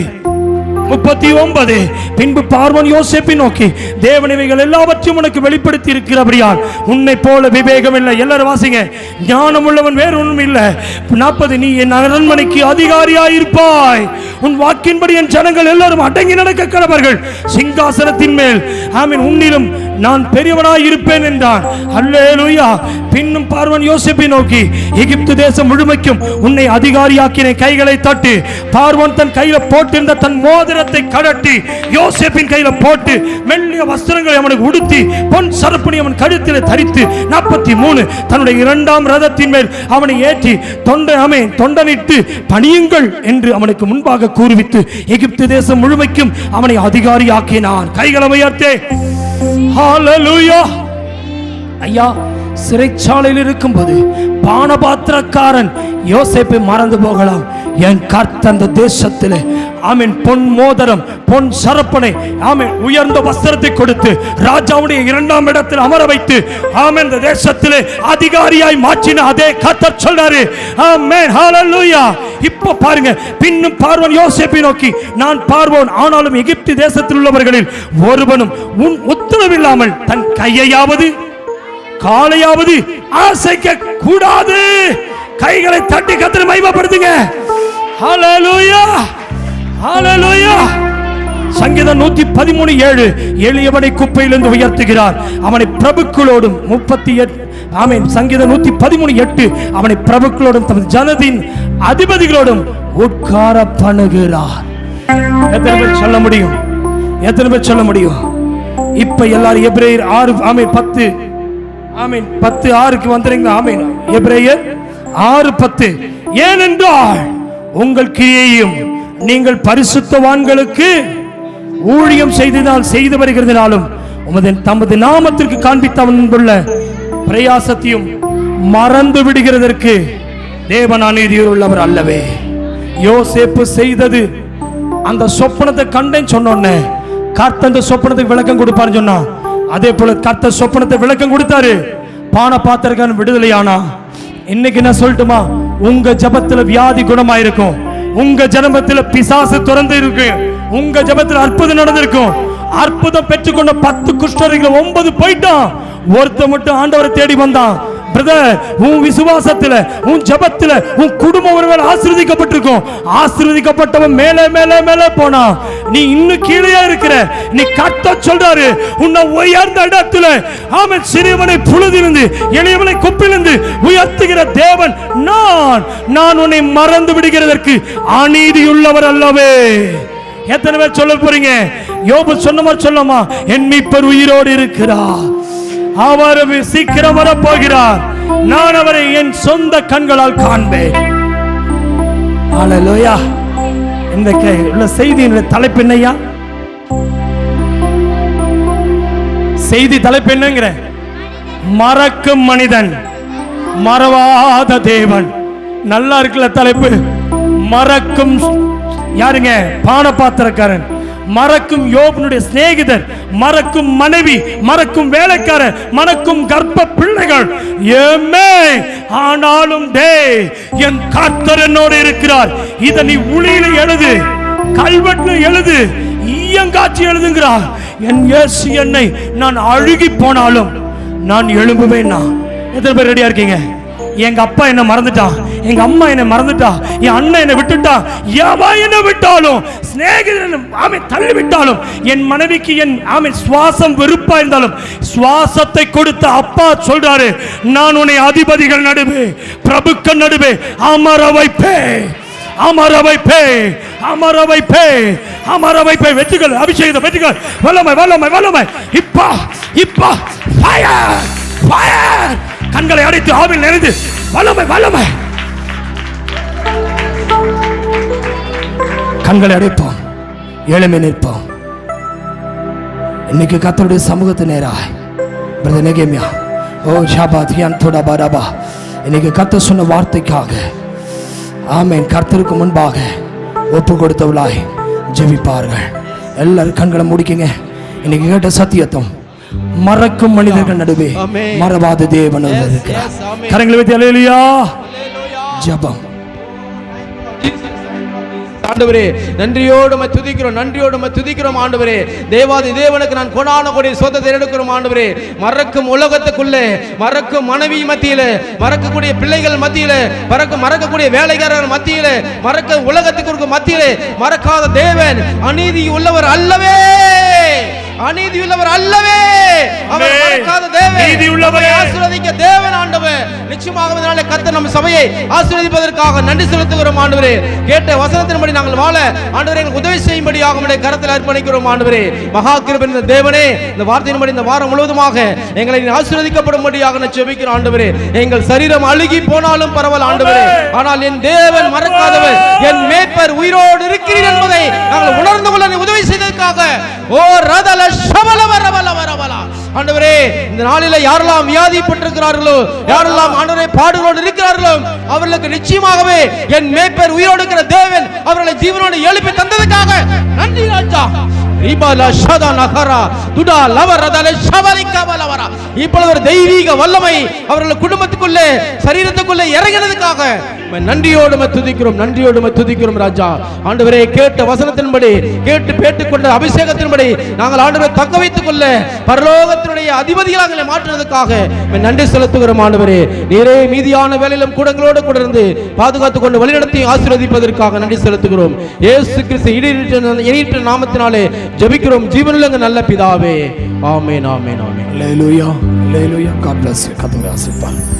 39. பின்பு பார்வோன் யோசேப்பை நோக்கி, தேவன் இவைகள் எல்லாவற்றையும் உனக்கு வெளிப்படுத்தி இருக்கிறபடியால் உன்னை போல விவேகம் இல்லை. எல்லாரும் வாசிங்க. ஞானம் உள்ளவன் வேறு ஒன்றும் இல்லை. 40. நீ என் அரண்மனைக்கு அதிகாரியாயிருப்பாய். உன் வாக்கின்படி என் ஜனங்கள் எல்லாரும் அடங்கி நடக்க கடவர்கள். சிங்காசனத்தின் மேல் ஆமென் உன்னிலும் நான் பெரியவனாய் இருப்பேன் என்றான். அல்லேலூயா. பின்னும் பார்வோன் யோசேப்பை நோக்கி, எகிப்து தேசம் முழுமைக்கும் உன்னை அதிகாரியாக்கினேன். கைகளை தட்டு. பார்வோன் தன் கையில போட்டிருந்த தன் மோதிரத்தை கடட்டி யோசேப்பின் கையில போட்டு மெல்லிய வஸ்திரங்களை அவனுக்கு உடுத்தி பொன் சரப்பணி அவன் கழுத்தில் தரித்து 43 தன்னுடைய 2ஆம் ரதத்தின் மேல் அவனை ஏற்றி தொண்டனிட்டு பணியுங்கள் என்று அவனுக்கு முன்பாக கூறுவித்து எகிப்து தேசம் முழுமைக்கும் அவனை அதிகாரியாக்கினான். கைகளை உயர்த்தே. ஹல்லேலூயா. ஐயா, சிறைச்சாலையில் இருக்கும்போது பானபாத்திரக்காரன் யோசேப்பை மறந்து போகலாம். என் கர்த்தர் அந்த தேசத்திலே ஆமென் பொன் மோதிரம், பொன் சரப்பனை, ஆமென் உயர்ந்த வஸ்திரத்தை கொடுத்து ராஜாவுடைய 2ஆம் இடத்தில் அமர வைத்து ஆமென் இந்த தேசத்திலே அதிகாரியாய் மாற்றின அதே கர்த்தர் சொல்றாரு. ஆமென் ஹல்லேலூயா. இப்போ பாருங்க, பின்னும் பார்வோன் யோசேப்பை நோக்கி, நான் பார்வோன், ஆனாலும் எகிப்து தேசத்தில் உள்ளவர்களில் ஒருவனும் உன் உத்தரவில்லாமல் தன் கையையாவது காலையாவது ஆசைக்க கூடாது. கைகளை தட்டி கர்த்தரை மகிமைப்படுத்துங்க. ஹல்லேலூயா ஹல்லேலூயா. சங்கீதம் 113:7 எளியவனை குப்பையிலிருந்து உயர்த்துகிறார், அவனை பிரபுக்களோடும் 38 ஆமென் சங்கீதம் 113:8 அவனை பிரபுக்களோடும் தமது ஜனத்தின் அதிபதிகளோடும் உட்கார பண்ணுகிறார். எத்தனை பேர் சொல்ல முடியும்? எத்தனை பேர் சொல்ல முடியும்? இப்ப எல்லாரும் எபிரேயர் 6 ஆமென் 10 ஆமென் 10:6க்கு வந்துறீங்க. ஆமென் எபிரேயர் 6:10. ஏனென்றால் உங்கள் கிரியையும் நீங்கள் பரிசுத்தவான்களுக்கு ஊழியம் செய்து வருகிறதினாலும் தமது நாமத்திற்கு காண்பித்த அன்புள்ள பிரயாசத்தையும் மறந்து விடுகிறதற்கு தேவன் அநீதியில் உள்ளவர் அல்லவே. யோசேப்பு செய்தது, அந்த சொப்பனத்தை கண்டேன் சொன்னோன்னே கர்த்தர் அந்த சொப்பனத்துக்கு விளக்கம் கொடுப்பாருன்னு சொன்னா, அதே போல கர்த்தர் சொப்பனத்தை விளக்கம் கொடுத்தாரு. பானபாத்திரக்காரன் விடுதலையானா. இன்னைக்கு நான் சொல்லட்டுமா, உங்க ஜபத்துல வியாதி குணமாயிருக்கும், உங்க ஜபத்துல பிசாசு திறந்து இருக்கு, உங்க ஜபத்துல அற்புதம் நடந்திருக்கும். அற்புதம் பெற்றுக்கொண்ட 10 குஷ்டரோகிகள் 9 போயிட்டான், ஒருத்த மட்டும் ஆண்டவரை தேடி வந்தான். பிரதர், உன் விசுவாசத்துல, உன் ஜெபத்துல, உன் குடும்பம் ஒருவேளை ஆசீர்வதிக்கப்பட்டிருக்கும். ஆசீர்வதிக்கப்பட்டவன் மேலே மேலே மேலே போனா, நீ இன்னும் கீழே இருக்கிற. நீ கர்த்தர் சொல்றாரு, உன்னை உயர்ந்த இடத்துல ஆமென் சிறியவனை புழுதிலிருந்து எளியவனை குப்பிலிருந்து உயர்த்துகிற தேவன் நான் உன்னை மறந்து விடுகிறதற்கு அநீதியுள்ளவர் அல்லவே. எத்தனை பேர் சொல்ல போறீங்க? யோபு சொன்ன மாதிரி சொல்லமா, என் மீட்பர் உயிரோடு இருக்கிறார், அவர் சீக்கிரம் வர போகிறார், நான் அவரை என் சொந்த கண்களால் காண்பேன். ஹல்லேலூயா. இந்த உள்ள செய்தியின் தலைப்பு என்னையா? செய்தி தலைப்பு என்னங்கிற? மறக்கும் மனிதன், மறவாத தேவன். நல்லா இருக்குல்ல தலைப்பு? மறக்கும் யாருங்க? பானபாத்திரக்காரன். மறக்கும் யோபனுடைய சிநேகிதர், மறக்கும் மனைவி, மறக்கும் வேலைக்காரர், மறக்கும் கர்ப்ப பிள்ளைகள். ஆனாலும் என் கர்த்தர் என்னோடு இருக்கிறார். இதை நீ உளியில எழுது, கல்வெட்டு எழுது, ஈயங்காட்சி எழுதுங்கிறார். என் இயேசு என்னை நான் அழுகி போனாலும் நான் எழும்புவேன். எத்தனை பேர் ரெடியா இருக்கீங்க? எங்க அப்பா என்ன மறந்துட்டான், எங்க அம்மா என்ன மறந்துட்டா, என் அண்ணன் என்ன விட்டுட்டா, எவன் என்ன விட்டாலும், சிநேகிதன் ஆமை தள்ளி விட்டாலும், என் மனைவிக்கு என் ஆமை சுவாசம் வெறுப்பா இருந்தாலும், சுவாசத்தை கொடுத்த அப்பா சொல்றாரு, நான் உன்னை அதிபதிகள் நடுவே, பிரபுக்கள் நடுவே அமர வைப்பே, அமர வைப்பே, அமர வைப்பே, அமர வைப்பே. வெற்றிகள், அபிஷேகம், வெற்றிகள், வல்லமை, வல்லமை, வல்லமை. இப்பா இப்பா ஃபயர், ஃபயர். கண்களை அடைத்து ஆவில் நிறைந்து வல்லமை, வல்லமை. கண்களை அடைப்போம், எளிமை நிற்போம். இன்னைக்கு கர்த்தருடைய சமூகத்து நேராய் பிரதர் நெகேமியா, ஓ ஷாபா தியான் தோடா பாராபா, இன்னைக்கு கர்த்தர் சொன்ன வார்த்தைக்காக ஆமென் கர்த்தருக்கு முன்பாக ஒப்பு கொடுத்தவளாய் ஜெபிப்பார்கள். எல்லாரும் கண்களை முடிக்குங்க. இன்னைக்கு கேட்ட சத்தியத்துவம், மறக்கும் மனிதர்கள் நடுவே மறவாத தேவன் இருக்கிறார். கரங்களை வைத்து அல்லேலூயா ஜெபம். ஆண்டவரே நன்றியோடு உம்மை துதிக்கிறோம், நன்றியோடு உம்மை துதிக்கிறோம் ஆண்டவரே. தேவாதி தேவனுக்கு நான் கொடான கொடி சொந்தத்தை எடுக்கிறோம் ஆண்டவரே. மறக்கும் உலகத்துக்குள்ளே, மறக்கும் மனைவி மத்தியிலே, மறக்கக்கூடிய பிள்ளைகள் மத்தியிலே, மறக்கக்கூடிய வேலைக்காரர்கள் மத்தியிலே, மறக்க உலகத்துக்கு மத்தியிலே மறக்காத தேவன் அநீதி உள்ளவர் அல்லவே, அநீதி உள்ளவர் அல்லவே. அவர் மறக்காத தேவன், நீதி உள்ளவரே, ஆசீர்வதிக்க தேவன் ஆண்டவர். நிச்சயமாக இதனாலே கர்த்தர் நம்ம சபையை ஆசீர்வதிப்பதற்காக நன்றி செலுத்துகிறோம் ஆண்டவரே. கேட்ட வசனத்தின்படி நாங்கள் வாழ ஆண்டவரே எங்களுக்கு உதவி செய்யும்படியாக உம்முடைய கரத்தில் அர்ப்பணிக்கிறோம் ஆண்டவரே. மகா கிருபையின் தேவனே, இந்த வார்த்தையின்படி இந்த வாரம் முழுவதுமாக எங்களை ஆசீர்வதிக்கப்படும்படியாக நான் ஜெபிக்கிறோம் ஆண்டவரே. எங்கள் சரீரம் அழுகி போனாலும் பரவாயில்லை ஆண்டவரே, ஆனால் என் தேவன் மறக்காதவர், என் மேய்ப்பர் உயிரோடு இருக்கிறீர் என்பதை நாங்கள் உணர்ந்து கொள்ள உதவி செய்ததற்காக ஓ ரதல ஆண்டவரே, இந்த நாளில யாரெல்லாம் வியாதிப்பட்டிருக்கிறார்களோ, யாரெல்லாம் ஆண்டவரே பாடுகளோடு இருக்கிறார்களோ, அவர்களுக்கு நிச்சயமாகவே என் மேய்ப்பர் உயிரோடு இருக்கிற தேவன் அவர்களை ஜீவனோடு எழுப்பி தந்ததற்காக நன்றி ராஜா. இப்பொழுது ஒரு தெய்வீக வல்லமை அவர்கள் குடும்பத்துக்குள்ளே, சரீரத்துக்குள்ளே இறங்கினதுக்காக நன்றியோடு துதிக்கிறோம், நன்றியோடு துதிக்கிறோம் ராஜா. ஆண்டவரே கேட்ட வசனத்தின்படி, கேட்டு பேட்டுக்கொண்ட அபிஷேகத்தின்படி நாங்கள் ஆண்டவரை தக்க வைத்துக் கொள்ள பரலோகத்தினுடைய அதிபதிகளாக மாற்றுவதற்காக நன்றி செலுத்துகிறோம் ஆண்டவரே. நீரே மீதியான வேலையிலும் கூடங்களோடு கூட இருந்து பாதுகாத்துக் கொண்டு வழிநடத்தி ஆசீர்வதிப்பதற்காக நன்றி செலுத்துகிறோம். இயேசு கிறிஸ்து இணையற்ற நாமத்தினாலே ஜெபிக்கிறோம் ஜீவனுள்ள நல்ல பிதாவே. ஆமென், ஆமென், ஆமென். அல்லேலூயா, அல்லேலூயா. God bless you. கர்த்தர் ஆசீர்வதிப்பார்.